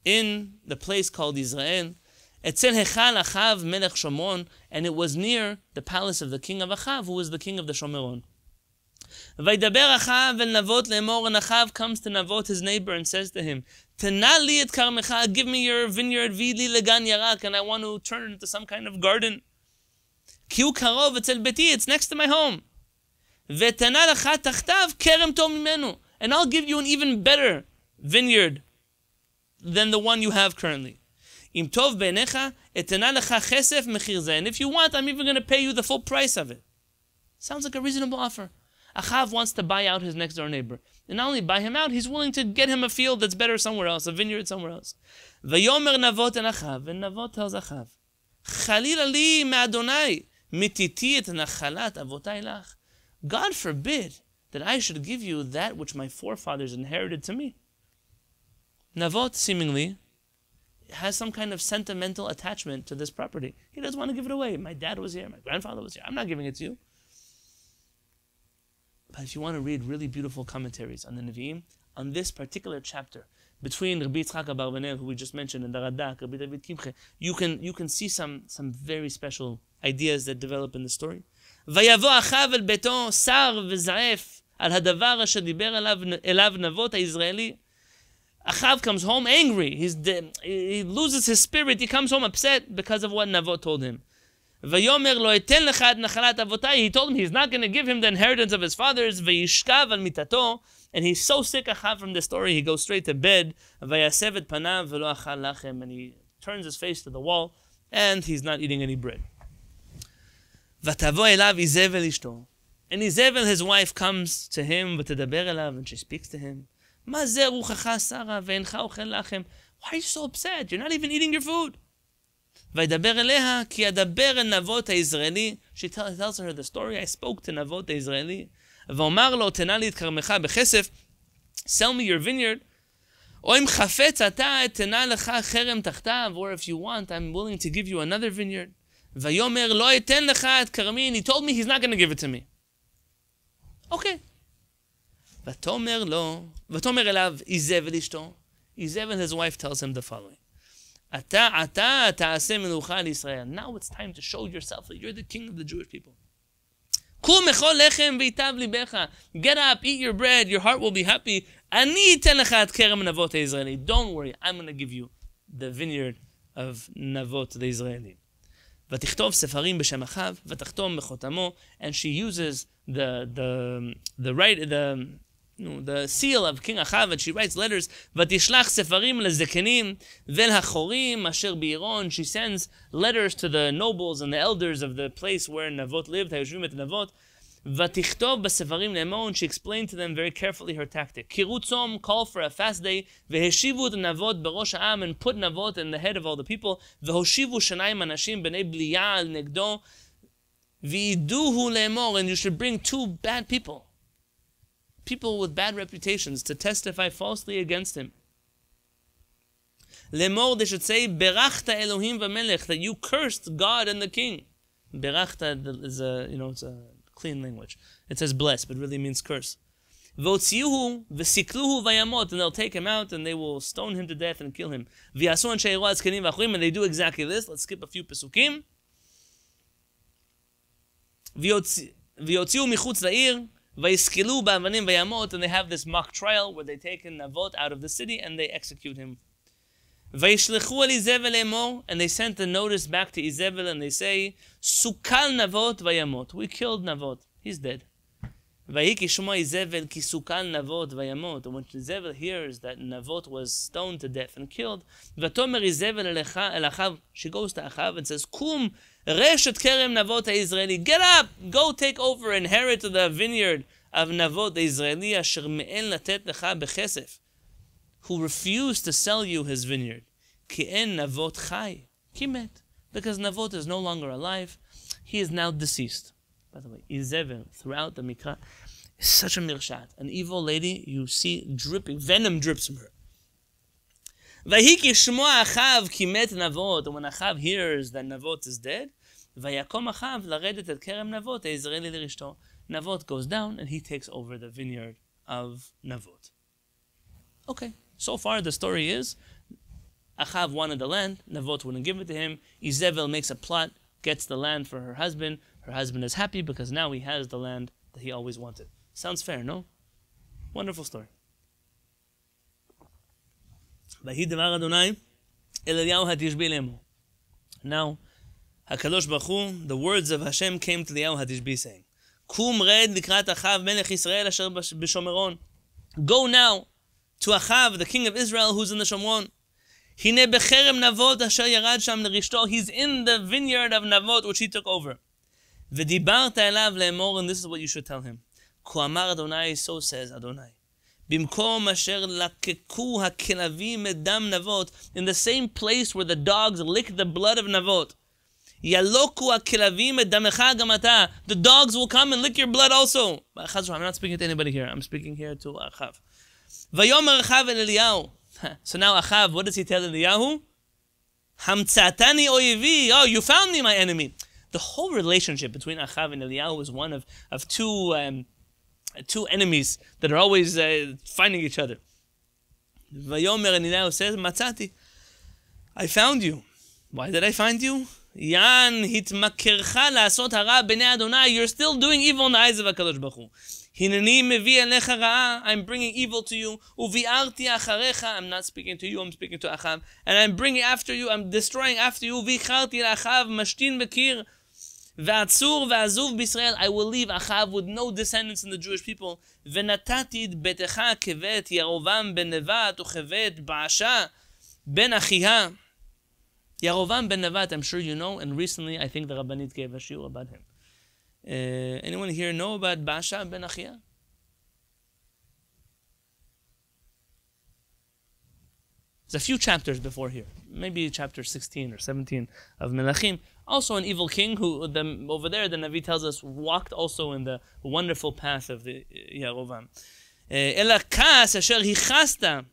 in the place called Israel. Etzel hechal Achav melech Shomron, and it was near the palace of the king of Achav, who was the king of the Shomeron. Vaydaber Achav el Navot le'emor, and Achav comes to Navot, his neighbor, and says to him, Tana li et karmecha, give me your vineyard, v'li legan yarak, and I want to turn it into some kind of garden. Ki hu karov etzel beti, it's next to my home. V'tana lecha tachtav kerem tov mimenu, and I'll give you an even better vineyard than the one you have currently. Im tov beinecha etana lecha chesef mechir zeh, and if you want, I'm even going to pay you the full price of it. Sounds like a reasonable offer. Achav wants to buy out his next door neighbor. And not only buy him out, he's willing to get him a field that's better somewhere else, a vineyard somewhere else. Vayomer Navot and Achav, and Navot tells Achav, Chalila li me'Adonai, mititi et nachalat avotai lach. God forbid that I should give you that which my forefathers inherited to me. Navot seemingly has some kind of sentimental attachment to this property. He doesn't want to give it away. My dad was here, my grandfather was here. I'm not giving it to you. But if you want to read really beautiful commentaries on the Nevi'im, on this particular chapter, between Rabbi Yitzchak Abarbanel, who we just mentioned, and the Radak, Rabbi David Kimche, you can see some very special ideas that develop in the story. Vayavo Achav el beto sar v'zaef al hadavar asher diber elav Navot ha'Yisraeli. Achav comes home angry. He loses his spirit. He comes home upset because of what Navot told him. Vayomer lo eten lecha et nachalat avotai. He told him he's not going to give him the inheritance of his fathers. Vayishkav al mitato. And he's so sick, Achav, from the story, he goes straight to bed. Vayasev et panav velo achal lachem. And he turns his face to the wall, and he's not eating any bread. Vatavo elav Izevel ishto. And Izevel, his wife, comes to him, v'tedaber elav, and she speaks to him. Ma zeh ruchacha Sarah ve'encha ochel lachem. Why are you so upset? You're not even eating your food. Vaydaber eleha ki adaber el Navot ha'Yisraeli. She tells her the story. I spoke to Navot ha'Yisraeli. V'omar lo tena li et karmecha bechesef. Sell me your vineyard. O im chafetz ata et tena lecha cherem tachtav. Or if you want, I'm willing to give you another vineyard. Vayomer lo eten lecha et karmi. And he told me he's not going to give it to me. Okay. Vatomer lo. Vatomer elav Izevel ishto. Izevel, his wife, tells him the following. Now it's time to show yourself that you're the king of the Jewish people. Get up, eat your bread, your heart will be happy. Don't worry, I'm going to give you the vineyard of Navot the Israeli. And she uses the seal of King Achav, and she writes letters. Vatishlach sefarim lezekenim vel hachorim asher biron. She sends letters to the nobles and the elders of the place where Navot lived. Hayushvim et Navot. Vatichtov b'sefarim le'emon. And she explained to them very carefully her tactic. Kirutzom, call for a fast day. Veheshivu Navot berosh ha'am, and put Navot in the head of all the people. Vehoshivu shanayim anashim b'nei bliyah al negdo. V'iduhu le'emor, and you should bring two bad people with bad reputations, to testify falsely against him. Le'emor, they should say, berachta Elohim v'melech, that you cursed God and the king. Berachta is it's a clean language. It says bless, but really means curse. V'otziuhu v'sikluhu v'yamot, and they'll take him out and they will stone him to death and kill him. V'yasu anshei roa zkenim v'achurim, and they do exactly this. Let's skip a few pesukim. V'yotziu michutz la'ir v'yiskilu ba'avanim v'yamot, and they have this mock trial where they take Navot out of the city and they execute him. V'yishlechu al Izevel emor, and they sent a notice back to Izevel and they say, Sukal Navot v'yamot. We killed Navot. He's dead. Vayiki shmo Izevel ki sukal Navot v'yamot. And when Izevel hears that Navot was stoned to death and killed, v'tomer Izevel el Achav, she goes to Achav and says, Kum resh et kerem Navot ha'Israeli. Get up, go take over, inherit the vineyard of Navot the Israeli, asher me'en latet lecha bechesef, who refused to sell you his vineyard. Ki en Navot chai, ki met, because Navot is no longer alive. He is now deceased. By the way, Izevel, throughout the Mikra, is such a mirshat. An evil lady, you see dripping, venom drips from her. Vayiki shmo Achav ki met Navot, and when Achav hears that Navot is dead, vayakom Achav laredet et kerem Navot ha'Israeli l'rishto. Navot goes down and he takes over the vineyard of Navot. Okay, so far the story is, Achav wanted the land, Navot wouldn't give it to him, Izevel makes a plot, gets the land for her husband is happy because now he has the land that he always wanted. Sounds fair, no? Wonderful story. Now, HaKadosh Baruch Hu, the words of Hashem came to Eliyahu HaTishbi saying, Kum red likrat Achav melech Yisrael asher b'Shomeron. Go now to Achav, the king of Israel, who's in the Shomron. Hine becherem Navot asher yarad sham l'rishto. He's in the vineyard of Navot, which he took over. V'dibarta elav le'emor, and this is what you should tell him. Ko amar Adonai, so says Adonai. Bimkom asher lakeku hakelavim et dam Navot, in the same place where the dogs lick the blood of Navot. Yaloku hakelavim et damecha gamata. The dogs will come and lick your blood also. I'm not speaking to anybody here. I'm speaking here to Achav. Vayomer Achav el Eliyahu. So now Achav, what does he tell Eliyahu? Hamtzatani oyevi. Oh, you found me, my enemy. The whole relationship between Achav and Eliyahu is one of two enemies that are always fighting each other. Vayomer, and Eliyahu says, Matzati, I found you. Why did I find you? Yan hitmakercha la'asot hara b'nei Adonai. You're still doing evil in the eyes of HaKadosh Baruch Hu. Hineni mevi elecha ra'a. I'm bringing evil to you. Uvi'arti acharecha. I'm not speaking to you, I'm speaking to Achav. And I'm bringing after you, I'm destroying after you. Vicharti la'achav mashtin bekir. V'atzur v'azuv b'Yisrael. I will leave Achav with no descendants in the Jewish people. V'natati betecha kevet Yerovam ben Nevat uchevet Ba'asha ben Achiha. Yerovam ben Nevat, I'm sure you know, and recently I think the Rabbanit gave a shiur about him. Anyone here know about Ba'asha ben Achiya? There's a few chapters before here, maybe chapter 16 or 17 of Melachim. Also an evil king who, over there, the Navi tells us, walked also in the wonderful path of the Yerovam. Ela kas asher hichasta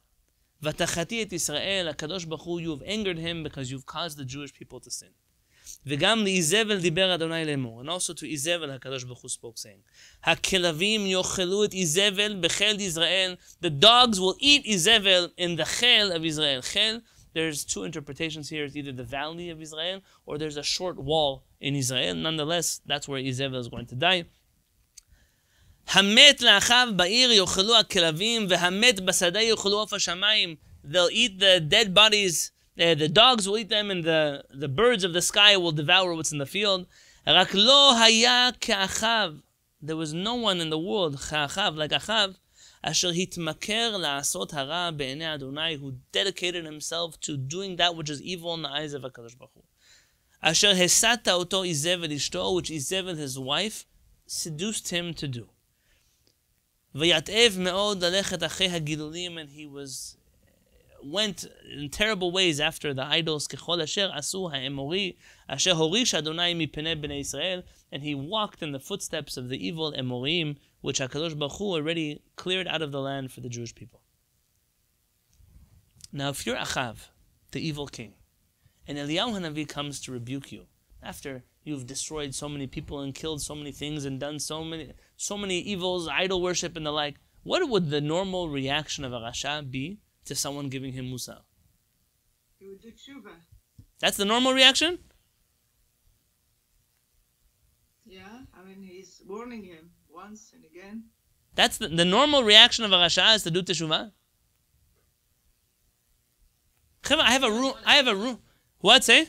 v'tachati et Yisrael. HaKadosh Baruch Hu, you've angered him because you've caused the Jewish people to sin. V'gam li'izevel diber Adonai lemor. And also to Izevel, HaKadosh Baruch Hu spoke, saying, Hakelavim yochelu et Izevel bechel Yisrael. The dogs will eat Izevel in the chel of Israel. Chel, there's two interpretations here. It's either the valley of Israel or there's a short wall in Israel. Nonetheless, that's where Izevel is going to die. Hamet la'achav ba'ir yochelu hakelavim v'hamet basada yochelu of HaShamayim. They'll eat the dead bodies. The dogs will eat them, and the birds of the sky will devour what's in the field. Rak lo haya ke'achav. There was no one in the world, ke'achav, like Achav, asher hitmaker la'asot hara be'enei Adonai, who dedicated himself to doing that which is evil in the eyes of HaKadosh Baruch Hu. Asher hesata oto Izevel ishto, which Izevel, his wife, seduced him to do. V'yatev me'od lalechet achei hagilulim, and he was went in terrible ways after the idols, kechol asher asu ha'emori, asher horish Adonai mipenei bnei Israel, and he walked in the footsteps of the evil Emorim, which HaKadosh Baruch Hu already cleared out of the land for the Jewish people. Now, if you're Achav, the evil king, and Eliyahu Hanavi comes to rebuke you, after you've destroyed so many people and killed so many things and done so many evils, idol worship and the like, what would the normal reaction of a Rasha be to someone giving him Musar? He would do tshuva. That's the normal reaction? Yeah, I mean, he's warning him once and again. That's the normal reaction of a Rasha is to do teshuvah? I have a room. What, say?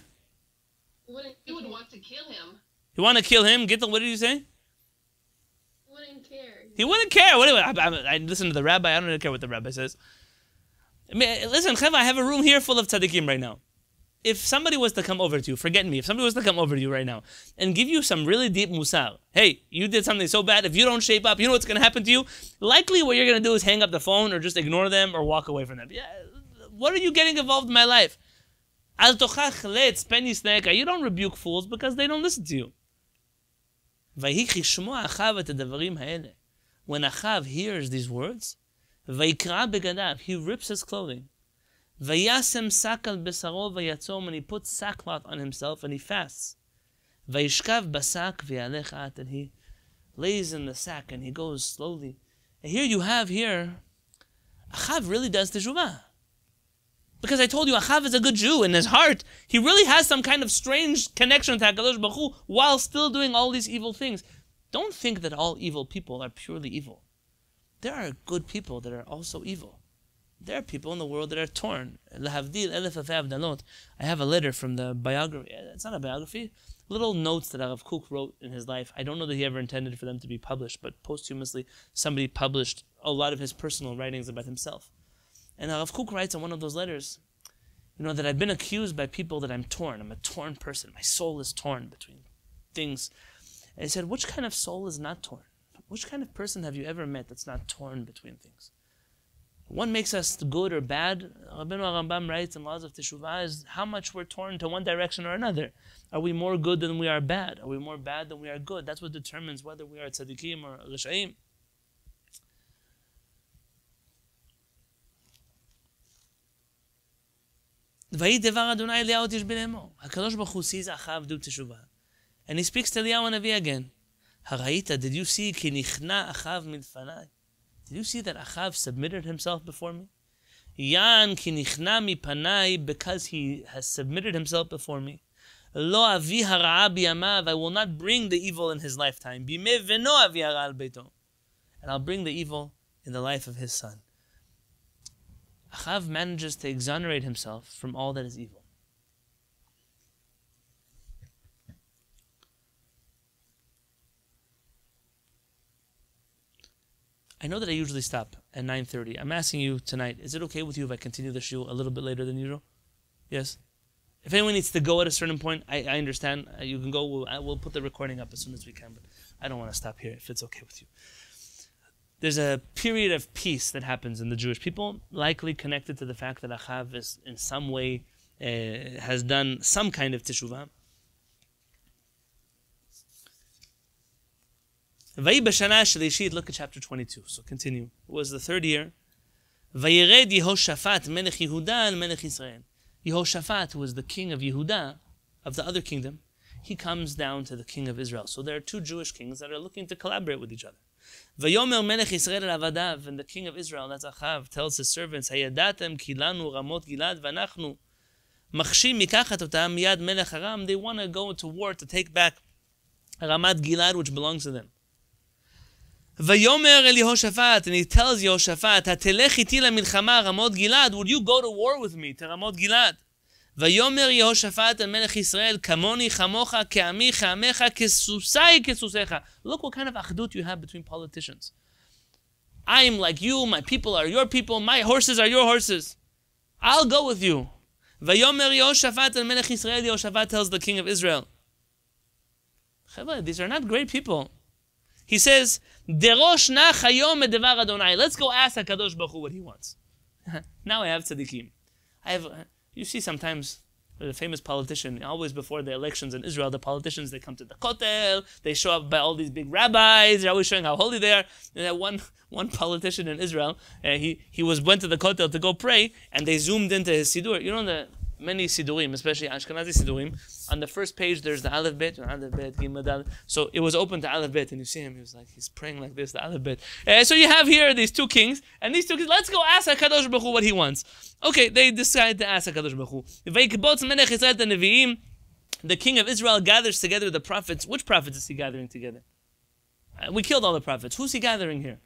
You would want to kill him. You want to kill him? What did you say? Wouldn't care. He wouldn't care. I listen to the rabbi. I don't really care what the rabbi says. I mean, listen, Cheva, I have a room here full of tzaddikim right now. If somebody was to come over to you, forget me, if somebody was to come over to you right now and give you some really deep musar, hey, you did something so bad, if you don't shape up, you know what's going to happen to you? Likely what you're going to do is hang up the phone or just ignore them or walk away from them. Yeah, what are you getting involved in my life? You don't rebuke fools because they don't listen to you. When Achav hears these words, he rips his clothing. And he puts sackcloth on himself and he fasts. And he lays in the sack and he goes slowly. And here you have Achav really does teshuvah. Because I told you, Achav is a good Jew in his heart. He really has some kind of strange connection to HaKadosh Baruch Hu while still doing all these evil things. Don't think that all evil people are purely evil. There are good people that are also evil. There are people in the world that are torn. I have a letter from the biography. It's not a biography. Little notes that Rav Kook wrote in his life. I don't know that he ever intended for them to be published, but posthumously somebody published a lot of his personal writings about himself. And Rav Kook writes in one of those letters, that I've been accused by people that I'm torn. I'm a torn person. My soul is torn between things. And he said, which kind of soul is not torn? Which kind of person have you ever met that's not torn between things? What makes us good or bad? Rabbeinu Rambam writes in Laws of Teshuvah is how much we're torn to one direction or another. Are we more good than we are bad? Are we more bad than we are good? That's what determines whether we are tzaddikim or rishayim. HaKadosh Baruch Hu sees Achav do teshuvah. And he speaks to Eliyahu Hanavi again. Did you see ki nichna Achav midfanai? Did you see that Achav submitted himself before me? Yan ki nichna mipanai, because he has submitted himself before me. Lo avi hara'a biyamav, I will not bring the evil in his lifetime. Bimei veno avi hara'a al beito. And I'll bring the evil in the life of his son. Achav manages to exonerate himself from all that is evil. I know that I usually stop at 9:30. I'm asking you tonight, is it okay with you if I continue the shiur a little bit later than usual? Yes? If anyone needs to go at a certain point, I understand. You can go. We'll put the recording up as soon as we can, but I don't want to stop here if it's okay with you. There's a period of peace that happens in the Jewish people, likely connected to the fact that Achav is in some way has done some kind of teshuvah. Look at chapter 22. So continue. It was the third year. Vayired Yehoshaphat melech Yehuda and melech Israel. Yehoshaphat, who was the king of Yehuda, of the other kingdom, he comes down to the king of Israel. So there are two Jewish kings that are looking to collaborate with each other. Vayomer melech Israel avadav, and the king of Israel, that's Achav, tells his servants, Hayadatem kilanu ramot Gilad vanachnu machshim mikachat otam yad melech Aram. They want to go to war to take back Ramat Gilad, which belongs to them. Vayomer el Yehoshaphat, and he tells Yehoshaphat, Hatelech iti lamilchama Ramot Gilad, would you go to war with me to Ramot Gilad? Vayomer Yehoshaphat el melech Israel, Kamoni chamocha ke'ami cha'amecha kesusai kesusecha. Look what kind of achdut you have between politicians. I am like you, my people are your people, my horses are your horses. I'll go with you. Vayomer Yehoshaphat el melech Israel, Yehoshaphat tells the king of Israel. These are not great people. He says, Derosh na chayom edevar Adonai. Let's go ask HaKadosh Baruch Hu what he wants. Now I have tzaddikim. You see sometimes the famous politician, always before the elections in Israel, the politicians, they come to the Kotel, they show up by all these big rabbis, they're always showing how holy they are. And that one politician in Israel, he went to the Kotel to go pray, and they zoomed into his Siddur. You know, the many Siddurim, especially Ashkenazi Siddurim, on the first page there's the Aleph Bet, Gimel Dal. So it was open to Aleph Bet, and you see him, he's praying like this, the Aleph Bet. So you have here these two kings, and these two kings, let's go ask HaKadosh Baruch Hu what he wants. Okay, they decide to ask HaKadosh Baruch Hu. The king of Israel gathers together the prophets. Which prophets is he gathering together? We killed all the prophets. Who's he gathering here?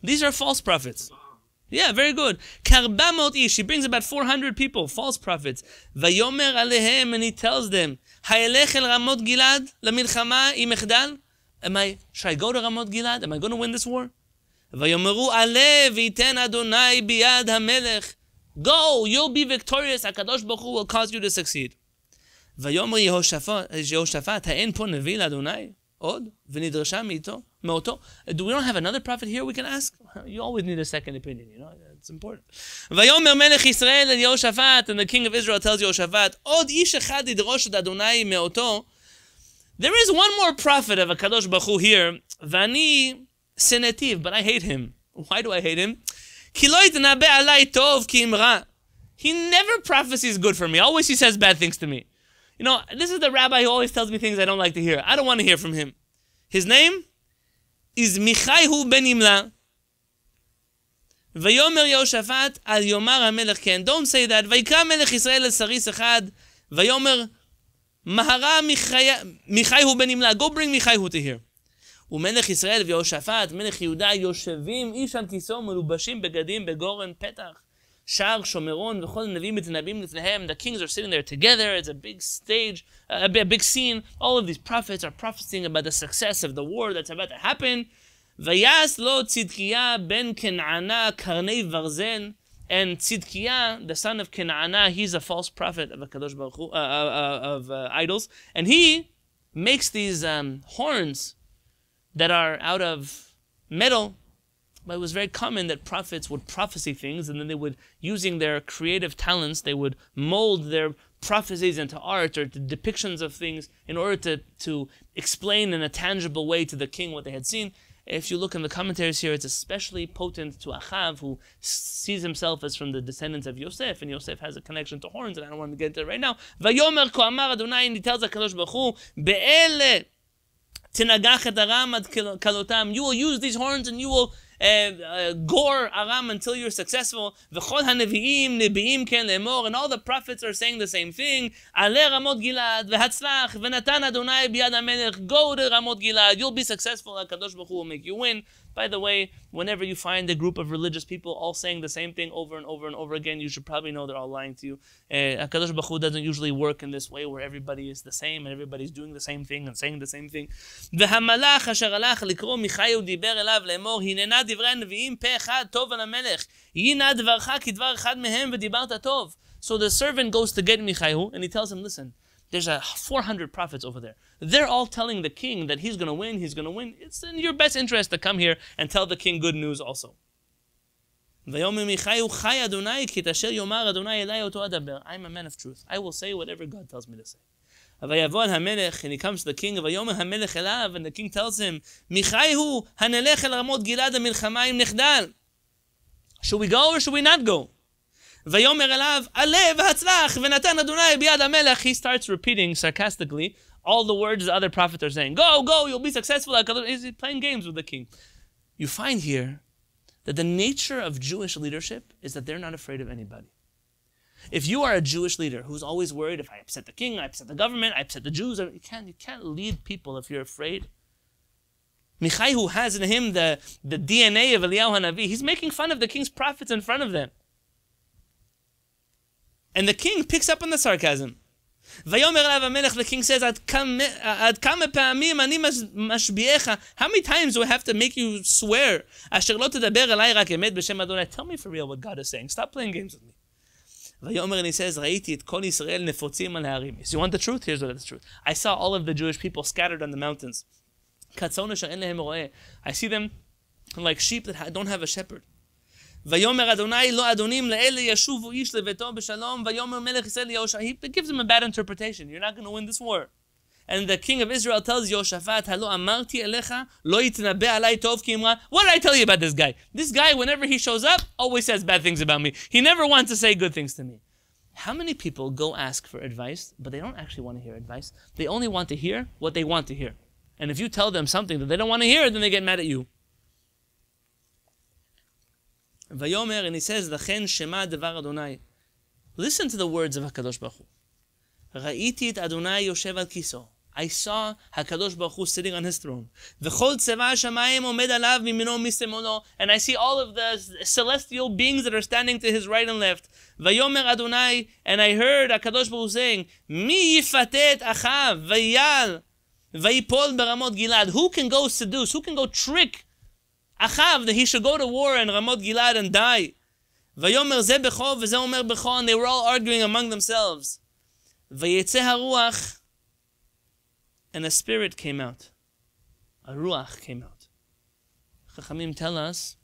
These are false prophets. Yeah, very good. Karbamot ish. He brings about 400 people, false prophets. Vayomer alehem, and he tells them, Hayelech el Ramot Gilad lamilchama im echdal. Should I go to Ramot Gilad? Am I going to win this war? Vayomeru ale v'iten Adonai biyad hamelech. Go, you'll be victorious. HaKadosh Baruch Hu will cause you to succeed. Vayomer Yehoshaphat, ha'en po nevi l'Adonai. Od v'nidrasha me'ito. Do we don't have another prophet here we can ask? You always need a second opinion, you know, it's important. Vayomer melech Yisrael el Yehoshaphat, and the king of Israel tells Yehoshaphat, Od ish echad yidrosh et Adonai me'oto. There is one more prophet of HaKadosh Baruch Hu here, Vani senetiv, but I hate him. Why do I hate him? Ki lo yitnabe alai tov ki imra. He never prophesies good for me. Always he says bad things to me. You know, this is the rabbi who always tells me things I don't like to hear. I don't want to hear from him. His name is Michaihu ben Imla. Vayomer Yehoshaphat al Yomar HaMelech Ken. Don't say that. Vayikra Melech Yisrael el Saris Echad. Vayomer Mahara Michaihu ben Imla. Go bring Michaihu to here. ומלך ישראל ויהושפט, מלך יהודה, יושבים איש על כיסאו מלובשים בגדים בגורן פתח. Shaar, Shomeron, v'chol nevim mitnabim lifnehem. The kings are sitting there together. It's a big stage, a big scene. All of these prophets are prophesying about the success of the war that's about to happen. Vayas lo Tzidkiah ben Kenana karnei varzel. And Tzidkiah, the son of Kenana, he's a false prophet of HaKadosh Baruch Hu, of idols, and he makes these horns that are out of metal. But it was very common that prophets would prophesy things, and then they would, using their creative talents, they would mold their prophecies into art or to depictions of things in order to explain in a tangible way to the king what they had seen. If you look in the commentaries here, it's especially potent to Achav, who sees himself as from the descendants of Yosef, and Yosef has a connection to horns, and I don't want to get into it right now. Vayomer ko amar Adonai, and he tells HaKadosh Baruch Hu, Be'ele tinagach et aram ad kalotam. You will use these horns, and you will gore Aram until you're successful. V'chol haneviim nebiim ken lemor, and all the prophets are saying the same thing. Ale Ramot Gilad v'hatzlach v'natan Adonai biyad hamelech. Go to Ramot Gilad, you'll be successful. HaKadosh Baruch Hu will make you win. By the way, whenever you find a group of religious people all saying the same thing over and over and over again, you should probably know they're all lying to you. HaKadosh Baruch Hu doesn't usually work in this way where everybody is the same and everybody's doing the same thing and saying the same thing. והמלאך אשר הלך לקרוא מיכאי ודיבר אליו לאמור, הננה דברי הנביאים פה אחד טוב על המלך. יהי דברך כדבר אחד מהם ודיברת טוב. So the servant goes to get Michaihu and he tells him, listen, there's 400 prophets over there. They're all telling the king that he's going to win, he's going to win. It's in your best interest to come here and tell the king good news also. I'm a man of truth. I will say whatever God tells me to say. And he comes to the king, and the king tells him, should we go or should we not go? He starts repeating sarcastically all the words the other prophets are saying. Go, go, you'll be successful. He's playing games with the king. You find here that the nature of Jewish leadership is that they're not afraid of anybody. If you are a Jewish leader who's always worried, if I upset the king, I upset the government, I upset the Jews, you can't lead people if you're afraid. Michaihu has in him the DNA of Eliyahu HaNavi. He's making fun of the king's prophets in front of them. And the king picks up on the sarcasm. The king says, how many times do I have to make you swear? Tell me for real what God is saying. Stop playing games with me. And he says, you want the truth? Here's what the truth. I saw all of the Jewish people scattered on the mountains. I see them like sheep that don't have a shepherd. ויאמר אדוני לא אדונים לאלה ישובו איש לביתו בשלום ויאמר מלך ישראל ליהושע. He gives him a bad interpretation. You're not going to win this war. And the king of Israel tells Yehoshaphat, הלא אמרתי אליך לא יתנבא עלי טוב כי אמרה. What did I tell you about this guy? This guy, whenever he shows up, always says bad things about me. He never wants to say good things to me. How many people go ask for advice, but they don't actually want to hear advice? They only want to hear what they want to hear. And if you tell them something that they don't want to hear, then they get mad at you. Vayomer, and he says, Lachen Shema Devar Adonai. Listen to the words of HaKadosh Baruch Hu. Ra'iti et Adonai yoshev al kiso. I saw HaKadosh Baruch Hu sitting on his throne. V'chol tzeva HaShamayim omed alav mimino misemolo. And I see all of the celestial beings that are standing to his right and left. Vayomer Adonai, and I heard HaKadosh Baruch Hu saying, Mi yifatet achav vayal vayipol beramot Gilad. Who can go seduce? Who can go trick Achav that he should go to war in Ramot Gilad and die? Vayomer ze becho v'ze omer becho. And they were all arguing among themselves. Vayetze haruach. And a spirit came out. A ruach came out. Chachamim tell us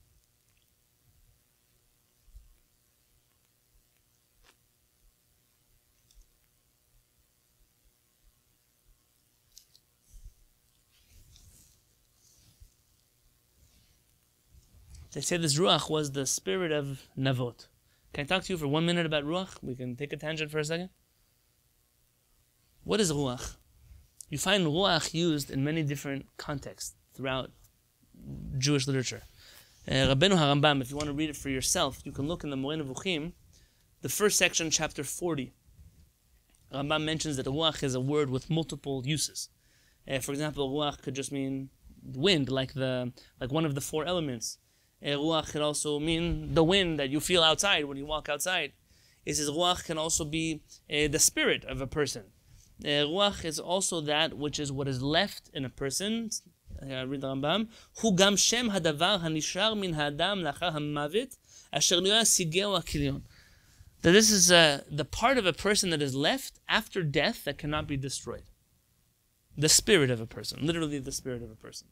they say this ruach was the spirit of Navot. Can I talk to you for 1 minute about ruach? We can take a tangent for a second. What is ruach? You find ruach used in many different contexts throughout Jewish literature. Rabbeinu HaRambam, if you want to read it for yourself, you can look in the Moreh Nevuchim, the first section, chapter 40. Rambam mentions that ruach is a word with multiple uses. For example, ruach could just mean wind, like one of the 4 elements. Ruach can also mean the wind that you feel outside when you walk outside. It says ruach can also be the spirit of a person. Ruach is also that which is what is left in a person. Read the Rambam. Hu gam shem hadavar hanishar min hadam lachar hamavet asher lo yasigeu hakilyon. That this is the part of a person that is left after death that cannot be destroyed. The spirit of a person, literally the spirit of a person.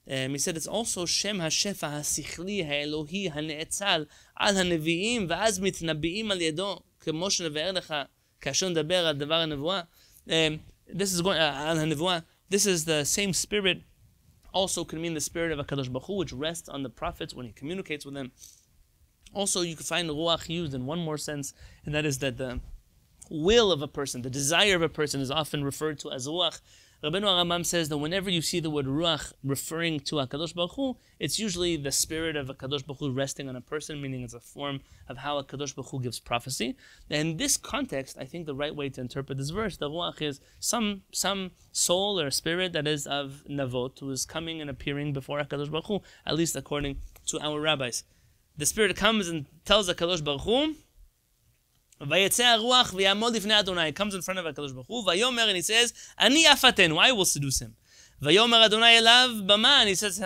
He said it's also Shem HaShefa HaSichli HaElohi HaNe'etzal Al HaNevi'im V'az Mitnabi'im Al Yedo Kemo Sheneve'er Lecha Kasher Nedaber Al Davar HaNevuah. This is going Al HaNevuah. This is the same spirit. Also could mean the spirit of HaKadosh Baruch Hu, which rests on the prophets when he communicates with them. Also, you can find ruach used in one more sense, and that is that the will of a person, the desire of a person, is often referred to as ruach. Rabbeinu HaRambam says that whenever you see the word ruach referring to HaKadosh Baruch Hu, it's usually the spirit of HaKadosh Baruch Hu resting on a person, meaning it's a form of how HaKadosh Baruch Hu gives prophecy. And in this context, I think the right way to interpret this verse, the ruach is some soul or spirit that is of Navot, who is coming and appearing before HaKadosh Baruch Hu, at least according to our rabbis. The spirit comes and tells HaKadosh Baruch Hu, Vayetze haruach v'yamod lifnei Adonai. Comes in front of HaKadosh Baruch Hu. Vayomer, and he says, Ani afatenu. I will seduce him. Vayomer Adonai elav bama. And he says,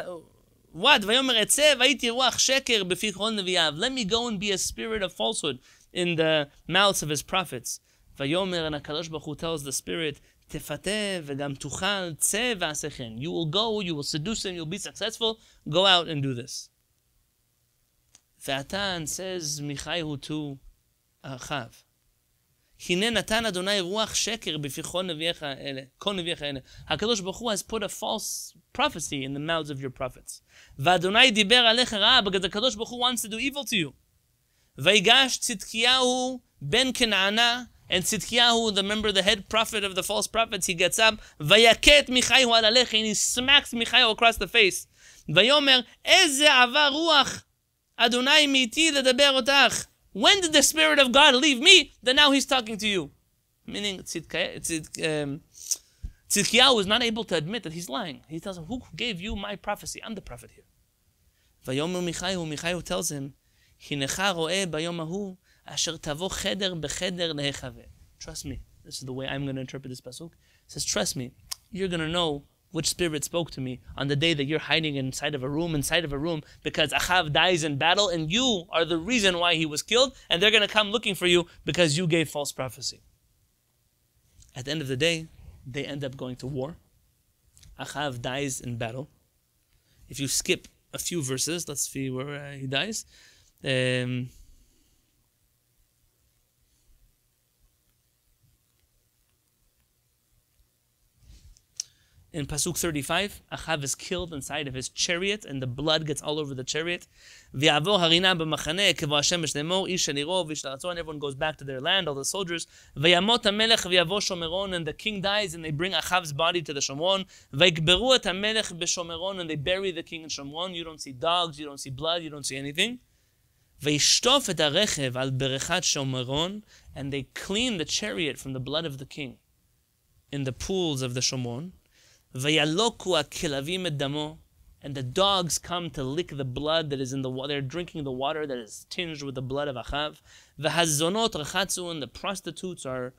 what? Vayomer etze vayiti ruach sheker b'fi kol neviyav. Let me go and be a spirit of falsehood in the mouths of his prophets. Vayomer, and HaKadosh Baruch Hu tells the spirit, Tefateh v'gam tuchal tze v'asechen. You will go, you will seduce him, you'll be successful. Go out and do this. Ve'atan says Michaihu to Achav. Hine natan Adonai ruach sheker b'fi kol neviecha ele. HaKadosh Baruch Hu has put a false prophecy in the mouths of your prophets. V'Adonai diber alecha ra, because the HaKadosh Baruch Hu wants to do evil to you. V'yigash Tzidkiyahu ben Kenana, and Tzidkiyahu, the head prophet of the false prophets, he gets up. V'yaket Michaihu al alecha, and he smacks Michaihu across the face. V'yomer eze avar ruach Adonai miti ledaber otach. When did the Spirit of God leave me, that now he's talking to you? Meaning, Tzidkiyahu is not able to admit that he's lying. He tells him, who gave you my prophecy? I'm the prophet here. Vayomer Michaihu tells him, Hinecha ro'eh bayom hahu, asher tavo cheder becheder lehechaveh. Trust me. This is the way I'm going to interpret this pasuk. It says, trust me. You're going to know which spirit spoke to me on the day that you're hiding inside of a room, because Achav dies in battle, and you are the reason why he was killed, and they're going to come looking for you because you gave false prophecy. At the end of the day, they end up going to war. Achav dies in battle. If you skip a few verses, let's see where he dies. In Pasuk 35, Achav is killed inside of his chariot, and the blood gets all over the chariot. And everyone goes back to their land, all the soldiers. And the king dies, and they bring Achav's body to the Shomron. And they bury the king in Shomron. You don't see dogs, you don't see blood, you don't see anything. And they clean the chariot from the blood of the king in the pools of the Shomron. And the dogs come to lick the blood that is in the water. They're drinking the water that is tinged with the blood of Achav. And the prostitutes are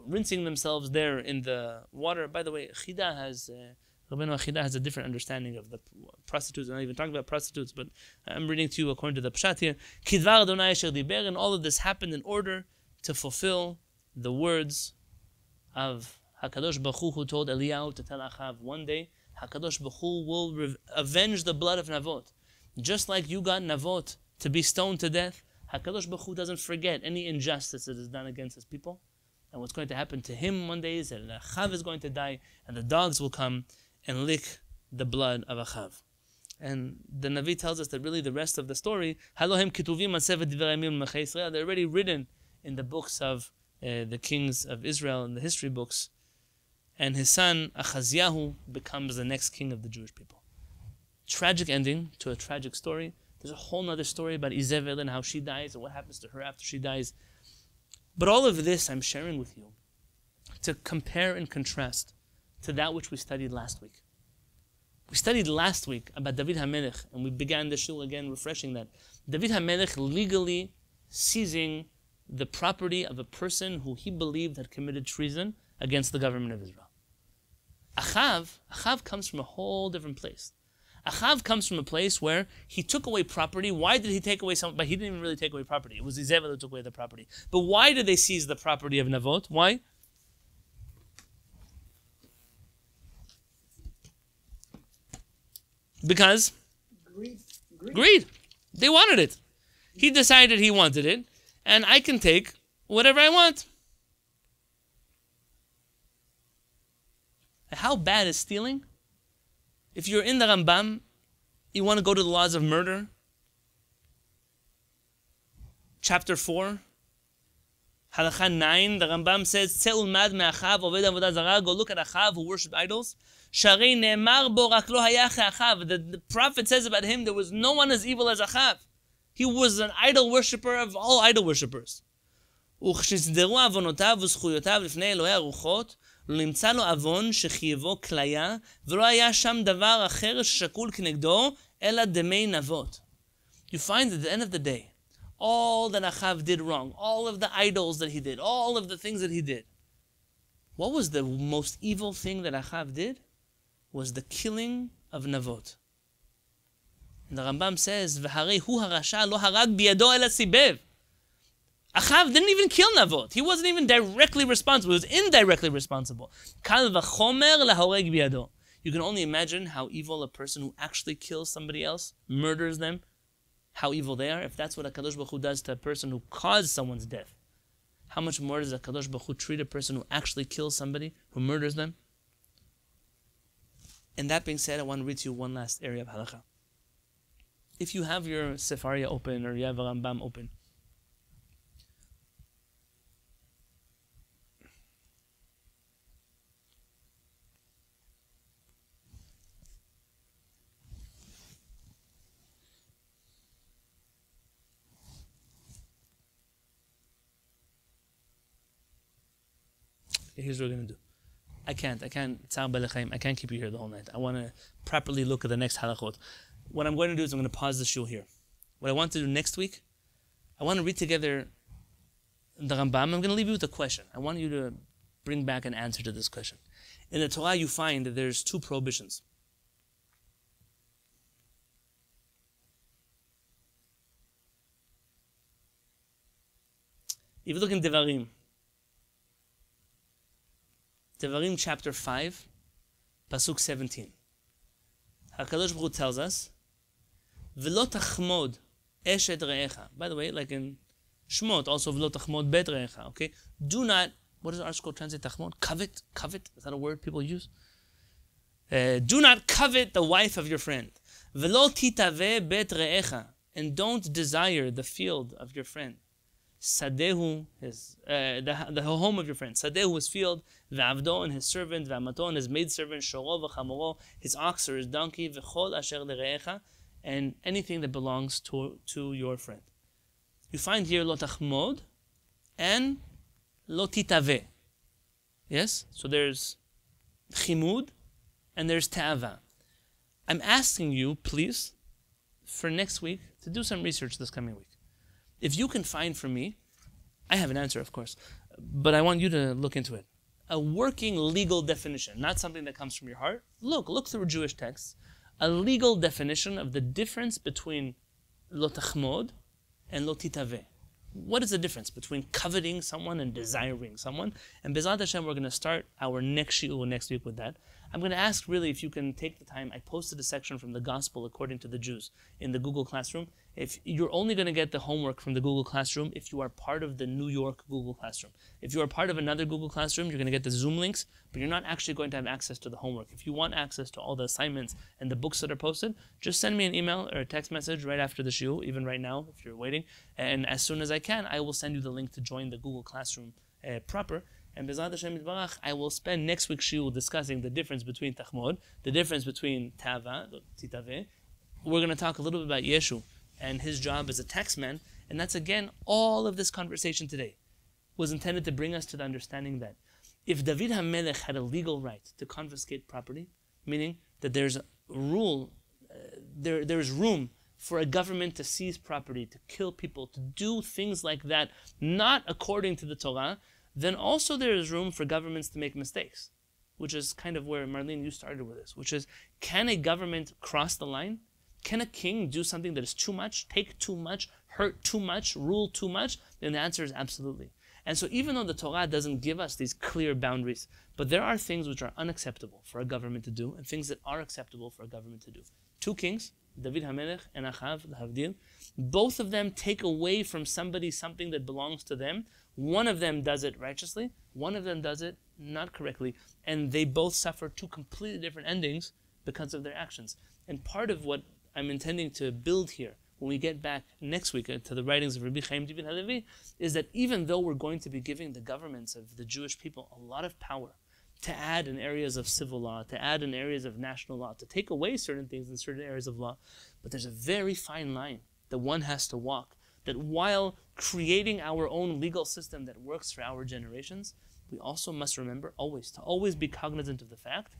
rinsing themselves there in the water. By the way, Rabbeinu Chida has a different understanding of the prostitutes. I'm not even talking about prostitutes, but I'm reading to you according to the Pshat here. And all of this happened in order to fulfill the words of HaKadosh Baruch Hu, who told Eliyahu to tell Achav, one day HaKadosh Baruch Hu will avenge the blood of Navot. Just like you got Navot to be stoned to death, HaKadosh Baruch Hu doesn't forget any injustice that is done against his people. And what's going to happen to him one day is that Achav is going to die, and the dogs will come and lick the blood of Achav. And the Navi tells us that really the rest of the story, they're already written in the books of the kings of Israel, in the history books. And his son, Achaziyahu, becomes the next king of the Jewish people. Tragic ending to a tragic story. There's a whole other story about Izebel and how she dies and what happens to her after she dies. But all of this I'm sharing with you to compare and contrast to that which we studied last week. We studied last week about David HaMelech, and we began the shul again refreshing that. David HaMelech legally seizing the property of a person who he believed had committed treason against the government of Israel. Achav comes from a whole different place. Achav comes from a place where he took away property. Why did he take away something? But he didn't even really take away property. It was Izebel who took away the property. But why did they seize the property of Navot? Why? Because? Greed. They wanted it. He decided he wanted it, and I can take whatever I want. How bad is stealing? If you're in the Rambam, you want to go to the laws of murder. Chapter 4, Halakha 9, the Rambam says, Tze'ulmad me'achav oved avodah zarah, go look at Achav who worshipped idols. Sharei ne'emar bo rak lo haya Achav. The prophet says about him, there was no one as evil as Achav. He was an idol worshipper of all idol worshippers. וכשסדרו עוונותיו וזכויותיו לפני אלוהי הרוחות, לא נמצא לו עוון שחייבו כליה, ולא היה שם דבר אחר ששקול כנגדו, אלא דמי נבות. You find at the end of the day, all that Achav did wrong, all of the idols that he did, all of the things that he did, what was the most evil thing that Achav did? Was the killing of Navot. And the Rambam says, "V'harei hu harasha lo harag biyado ela sibev." Achav didn't even kill Navot. He wasn't even directly responsible. He was indirectly responsible. Kal v'chomer lahoreg biyado. You can only imagine how evil a person who actually kills somebody else, murders them, how evil they are. If that's what HaKadosh Baruch Hu does to a person who caused someone's death, how much more does HaKadosh Baruch Hu treat a person who actually kills somebody, who murders them? And that being said, I want to read to you one last area of halakha. If you have your Sefaria open or you have a Rambam open, here's what we're going to do. I can't keep you here the whole night. I want to properly look at the next halachot. What I'm going to do is I'm going to pause the shul here. What I want to do next week, I want to read together the Rambam. I'm going to leave you with a question. I want you to bring back an answer to this question. In the Torah, you find that there's two prohibitions. If you look in Devarim chapter 5, Pasuk 17. HaKadosh Baruch Hu tells us, V'lo tachmod eshet re'echa. By the way, like in Shmot, also V'lo tachmod bet re'echa. Okay? Do not, what does our scroll translate tachmod? Covet? Covet? Is that a word people use? Do not covet the wife of your friend. V'lo titave bet re'echa. And don't desire the field of your friend. Sadehu, the home of your friend. Sadehu, his field. Ve'avdo, and his servant. Ve'amato, and his maidservant. Shoro v'chamoro, his ox or his donkey. V'chol asher lere'echa, and anything that belongs to your friend. You find here lo tachmod and lo titave. Yes? So there's chimud and there's ta'ava. I'm asking you, please, for next week, to do some research this coming week. If you can find for me, I have an answer, of course, but I want you to look into it. A working legal definition, not something that comes from your heart. Look through Jewish texts. A legal definition of the difference between lo tachmod and lo titave. What is the difference between coveting someone and desiring someone? And B'ezrat Hashem, we're going to start our next shiur next week with that. I'm going to ask really if you can take the time. I posted a section from the Gospel according to the Jews in the Google Classroom. If you're only going to get the homework from the Google Classroom if you are part of the New York Google Classroom. If you are part of another Google Classroom, you're going to get the Zoom links, but you're not actually going to have access to the homework. If you want access to all the assignments and the books that are posted, just send me an email or a text message right after the shiur, even right now if you're waiting. And as soon as I can, I will send you the link to join the Google Classroom proper. And B'ezrat Hashem Yitbarach, I will spend next week's shiur discussing the difference between tachmod, the difference between tava, titave. We're going to talk a little bit about Yeshu and his job as a taxman. And that's, again, all of this conversation today was intended to bring us to the understanding that if David HaMelech had a legal right to confiscate property, meaning that there's a rule, there's room for a government to seize property, to kill people, to do things like that, not according to the Torah, then also there is room for governments to make mistakes, which is kind of where, Marlene, you started with this, which is, can a government cross the line? Can a king do something that is too much, take too much, hurt too much, rule too much? Then the answer is absolutely. And so even though the Torah doesn't give us these clear boundaries, but there are things which are unacceptable for a government to do and things that are acceptable for a government to do. Two kings, David HaMelech and Achav, the Havdil, both of them take away from somebody something that belongs to them. One of them does it righteously, one of them does it not correctly, and they both suffer two completely different endings because of their actions. And part of what I'm intending to build here when we get back next week to the writings of Rabbi Chaim David Halevy is that even though we're going to be giving the governments of the Jewish people a lot of power to add in areas of civil law, to add in areas of national law, to take away certain things in certain areas of law, but there's a very fine line that one has to walk, that while creating our own legal system that works for our generations, we also must remember to always be cognizant of the fact,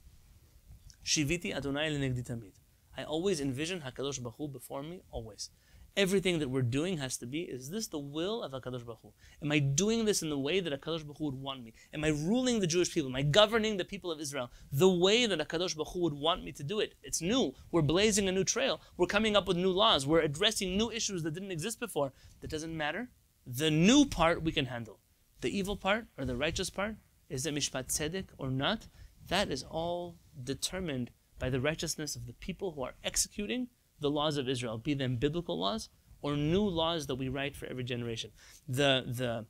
Shiviti Adonai lenegdi tamid. I always envision HaKadosh Baruch Hu before me, always. Everything that we're doing has to be, is this the will of HaKadosh Baruch Hu? Am I doing this in the way that HaKadosh Baruch Hu would want me? Am I ruling the Jewish people? Am I governing the people of Israel the way that HaKadosh Baruch Hu would want me to do it? It's new. We're blazing a new trail. We're coming up with new laws. We're addressing new issues that didn't exist before. That doesn't matter. The new part we can handle. The evil part or the righteous part, is it Mishpat Tzedek or not? That is all determined by the righteousness of the people who are executing the laws of Israel, be them biblical laws or new laws that we write for every generation. The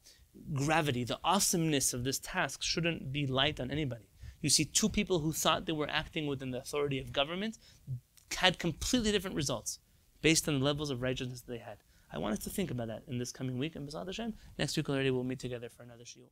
gravity, the awesomeness of this task shouldn't be light on anybody. You see two people who thought they were acting within the authority of government had completely different results based on the levels of righteousness they had. I want us to think about that in this coming week, and B'ezrat Hashem, next week already we'll meet together for another shiur.